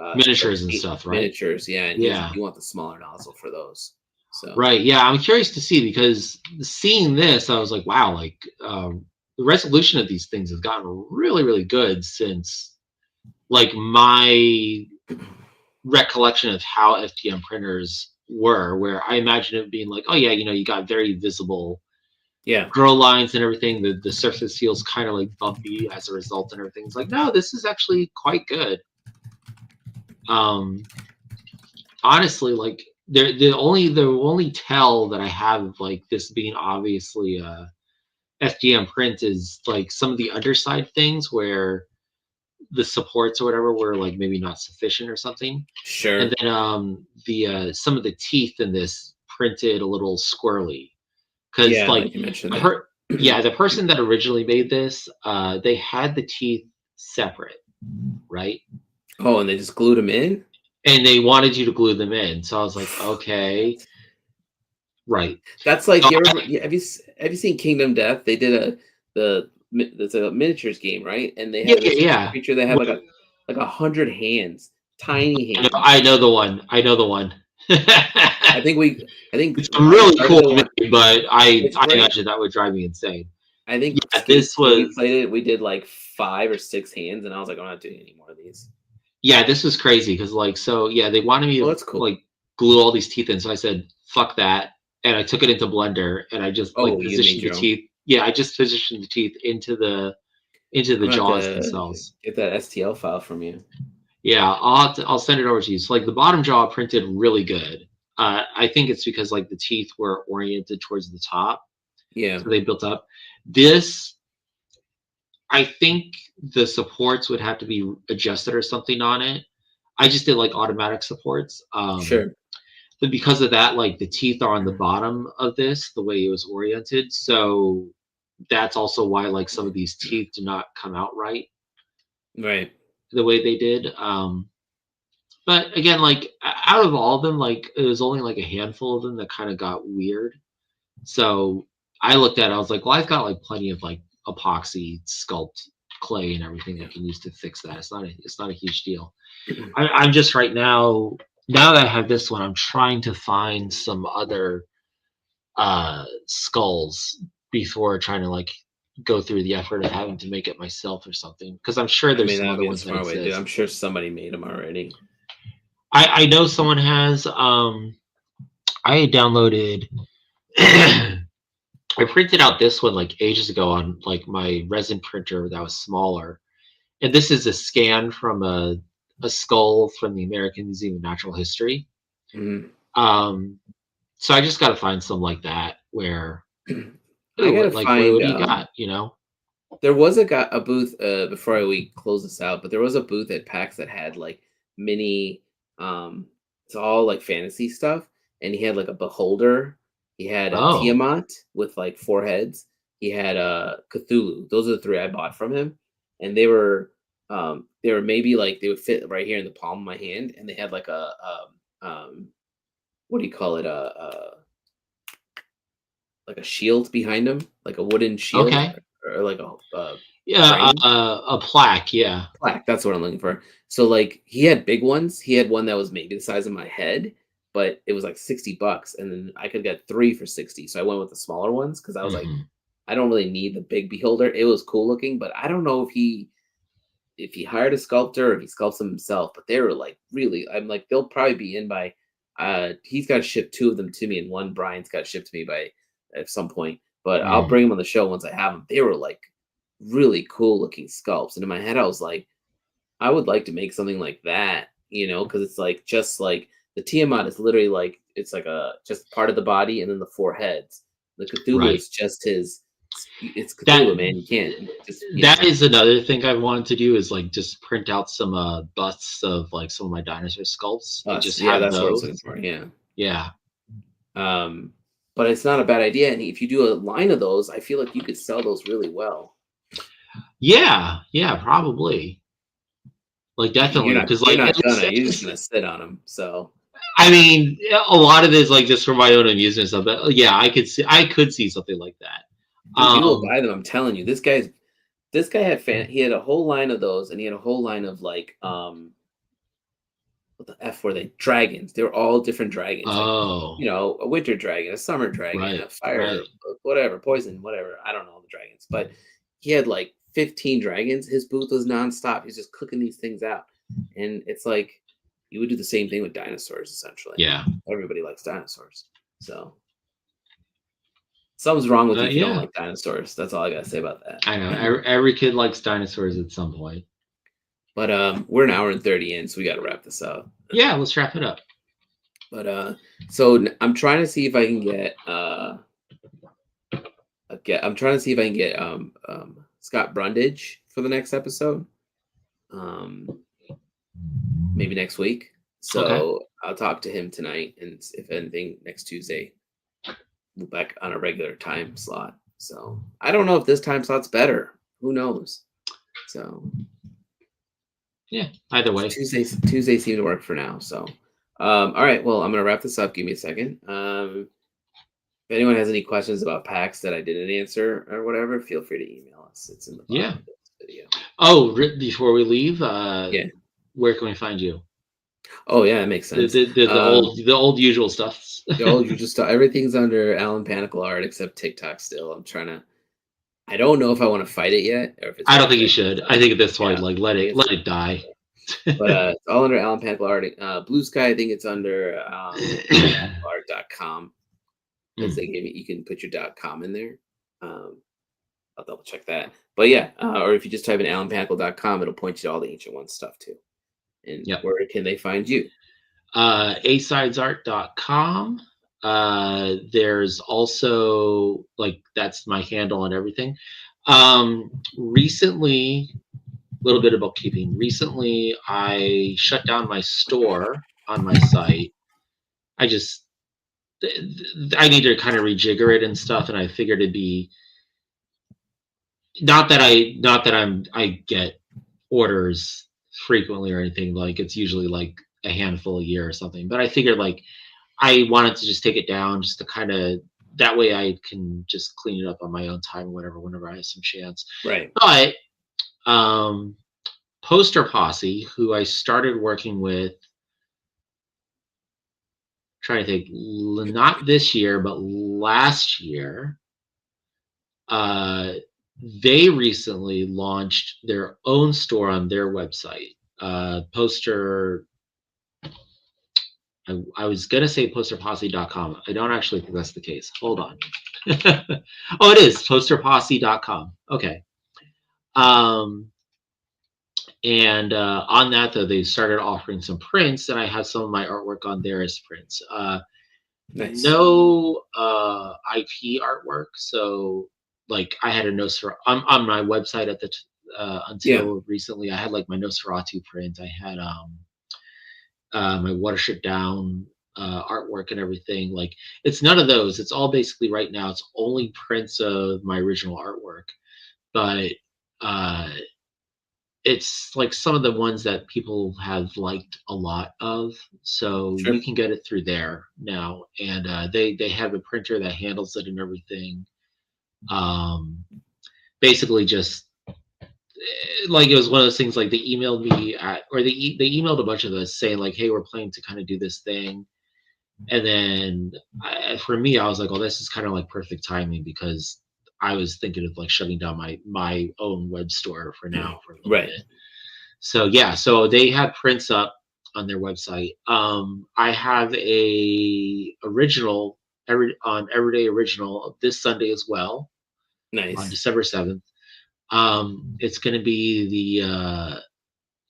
like miniatures and 8 stuff, right? miniatures, yeah, and he was like, Yeah, you want the smaller nozzle for those. So right. Yeah, I'm curious to see because seeing this, I was like, wow, like the resolution of these things has gotten really, really good since like my recollection of how FDM printers were, where I imagine it being like, oh yeah, you got very visible yeah. grow lines and everything. The surface feels kind of like bumpy as a result, and everything's like, no, this is actually quite good. Um, honestly, like the only tell that I have of like this being obviously a FDM print is like some of the underside things where the supports or whatever were like maybe not sufficient or something. And Sure. then the some of the teeth in this printed a little squirrely because Yeah, like like you mentioned I that. heard, yeah, the person that originally made this, they had the teeth separate, right? Oh, and they just glued them in? And they wanted you to glue them in. So I was like, okay, What? right. That's So like you ever have you seen Kingdom Death? They did it's a miniatures game, right? And they Yeah, had yeah, this yeah. creature that had Well, like 100 hands, tiny I know, hands. I know the one. I know the one. I think we I think It's a I really started cool the one. movie, but I It's I great. imagine that would drive me insane. I think Yeah, this when we was played it, we did like 5 or 6 hands, and I was like, I'm not doing any more of these. yeah, this was crazy because like so yeah, they wanted me Oh, to that's cool. like glue all these teeth in. So I said, fuck that. And I took it into Blender and I just like Oh, you made positioned the your own. teeth. Yeah, I just positioned the teeth into the I'm gonna have jaws to themselves. get that STL file from you. Yeah, I'll send it over to you. So like the bottom jaw printed really good. I think it's because like the teeth were oriented towards the top, Yeah. so they built up. This, I think the supports would have to be adjusted or something on it. I just did like automatic supports. Sure. But because of that, like the teeth are on the bottom of this, the way it was oriented. So that's also why like some of these teeth do not come out right Right. the way they did. But again, like out of all of them, like it was only like a handful of them that kind of got weird. So I looked at it, I was like, well, I've got like plenty of like epoxy sculpt clay and everything I can use to fix that. It's not a huge deal. I'm just right now that I have this one, I'm trying to find some other skulls before trying to like go through the effort of having to make it myself or something. Because I'm sure I there's mean, some that would other be the ones that smart way to do it. exist. I'm sure somebody made them already. I know someone has. I had downloaded. I printed out this one like ages ago on like my resin printer that was smaller, and this is a scan from a skull from the American Museum of Natural History. Mhm. Um, so I just got to find some like that where, I ooh, gotta like what find. do you got? You know? There was a booth before we close this out, but there was a booth at PAX that had like mini. It's all like fantasy stuff, and he had like a beholder. He had a Oh, Tiamat with like 4 heads. He had a Cthulhu. Those are the three I bought from him, and they were maybe like they would fit right here in the palm of my hand, and they had like what do you call it like a shield behind him, like a wooden shield okay. or like Yeah, frame a plaque. Yeah. plaque. That's what I'm looking for. So like he had big ones. He had one that was maybe the size of my head, but it was like $60, and then I could get three for 60. So I went with the smaller ones because I was like, Hmm. I don't really need the big beholder. It was cool looking, but I don't know if he hired a sculptor or if he sculpts them himself. But they were like really, I'm like they'll probably be in by. He's got to ship two of them to me, and one Brian's got to ship to me by at some point. But I'll Hmm. bring them on the show once I have them. They were like really cool looking sculpts, and in my head I was like, I would like to make something like that, because it's like just like the Tiamat is literally like it's like a just part of the body and then the 4 heads. The Cthulhu Right. is just his. It's That Cthulhu, man. You can't you just that is another thing I wanted to do is like just print out some busts of like some of my dinosaur sculpts and us. just Yeah, have that's what I was looking those. for. Yeah. Yeah. Um, but it's not a bad idea. And if you do a line of those, I feel like you could sell those really well. Yeah. Yeah. Probably. Like I mean, definitely because you're like not gonna. You're just gonna sit on them. So I mean, a lot of it is like just for my own amusement stuff. But yeah, I could see something like that. Dude, people will Um, buy them. I'm telling you, this guy had he had a whole line of those, and he had a whole line of like what the F were they? Dragons. They were all different dragons, like oh, a winter dragon, a summer dragon, right, a fire, right. whatever, poison, whatever. I don't know the dragons, but he had like 15 dragons. His booth was nonstop. He's just cooking these things out, and it's like you would do the same thing with dinosaurs. Essentially, Yeah, everybody likes dinosaurs, so something's wrong with you if you don't yeah. like dinosaurs. That's all I gotta say about that. I know every kid likes dinosaurs at some point. But we're an hour and 30 in, so we got to wrap this up. Yeah, let's wrap it up. But so I'm trying to see if I can I'm trying to see if I can get Scott Brundage for the next episode. Maybe next week. Okay. So I'll talk to him tonight, and if anything, next Tuesday we'll back on a regular time slot. So I don't know if this time slot's better. Who knows? So Yeah. Either way. Tuesdays seem to work for now. So all right. Well, I'm gonna wrap this up. Give me a second. If anyone has any questions about PAX that I didn't answer or whatever, feel free to email us. It's in the bottom of this video. Oh, before we leave, Yeah. where can we find you? Oh yeah, that makes sense. The old usual stuff. You just everything's under AllenPanakal art except TikTok. Still, I'm trying to. I don't know if I want to fight it yet, or if it's. I don't think you should. I think at this point, Yeah, like let it die. But it's all under AllenPanakal art. Bluesky, I think it's under art.com because they gave me. You can put your .com in there. I'll double check that. But yeah, or if you just type in AllenPanakal.com, it'll point you to all the Ancient One stuff too. And where can they find you? asidesart.com. There's also that's my handle and everything. Recently, a little bit of bookkeeping. Recently, I shut down my store on my site. I need to kind of rejigger it and stuff, and I figured it'd be not that I get orders frequently or anything. Like it's usually like a handful a year or something. But I figured I wanted to just take it down just to kind of that way I can just clean it up on my own time whenever I have some chance. Right. But Poster Posse, who I started working with, trying to think, not this year but last year, they recently launched their own store on their website. Poster I was gonna say posterposse.com. I don't actually think that's the case. Hold on. Oh, it is posterposse.com. Okay. And on that though, they started offering some prints, and I have some of my artwork on there as prints. Nice. No IP artwork, so I had a on my website at the until recently. I had my Nosferatu print. I had my Watership Down artwork and everything. It's none of those. It's all basically right now. It's only prints of my original artwork, but it's some of the ones that people have liked a lot of. So you can get it through there now, and they have a printer that handles it and everything. Basically, just it was one of those things. They emailed me they emailed a bunch of us saying hey, we're planning to kind of do this thing, and then for me, I was like, oh, this is kind of perfect timing because I was thinking of shutting down my own web store for now for a little bit. So yeah, so they have prints up on their website. I have a original on Everyday Original this Sunday as well. Nice. On December 7th. It's going to be the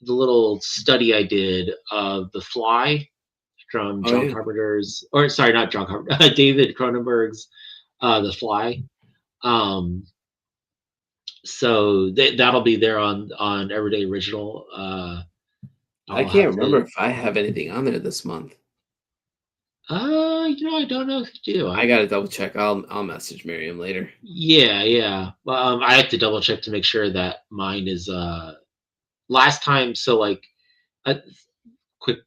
little study I did of The Fly from John Carpenter's, or sorry, not John Carpenter, David Cronenberg's The Fly. So that'll be there on Everyday Original. I can't remember if I have anything on there this month. I don't know if you do. I gotta double check. I'll message Miriam later. Yeah. I have to double check to make sure that mine is last time. So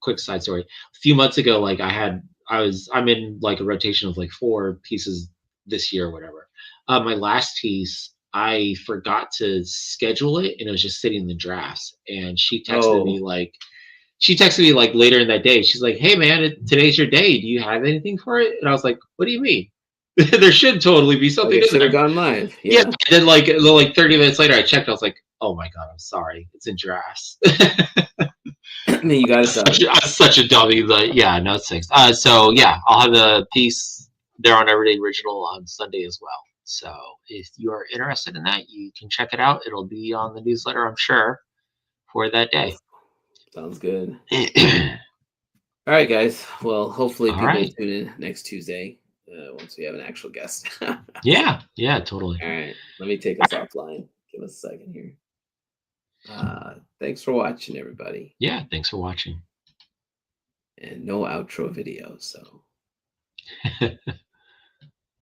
quick side story. A few months ago, like I'm in like a rotation of like 4 pieces this year or whatever. My last piece, I forgot to schedule it, and it was just sitting in the drafts. And Oh, she texted me like later in that day. She's like, "Hey man, today's your day. Do you have anything for it?" And I was like, "What do you mean? There should totally be like something it in should have there." gone live. Yeah. Yeah. And then like 30 minutes later, I checked. I was like, "Oh my god, I'm sorry. It's in drafts." And then you got it done. I'm such a dummy, but yeah, no, it's fixed. So yeah, I'll have the piece there on Everyday Original on Sunday as well. So if you are interested in that, you can check it out. It'll be on the newsletter, I'm sure, for that day. Sounds good. All right, guys. Well, hopefully All people will right. tune in next Tuesday once we have an actual guest. All Yeah, totally. right. Let me take us offline. Give us a second here. Thanks for watching, everybody. Yeah, thanks for watching. And no outro video. So.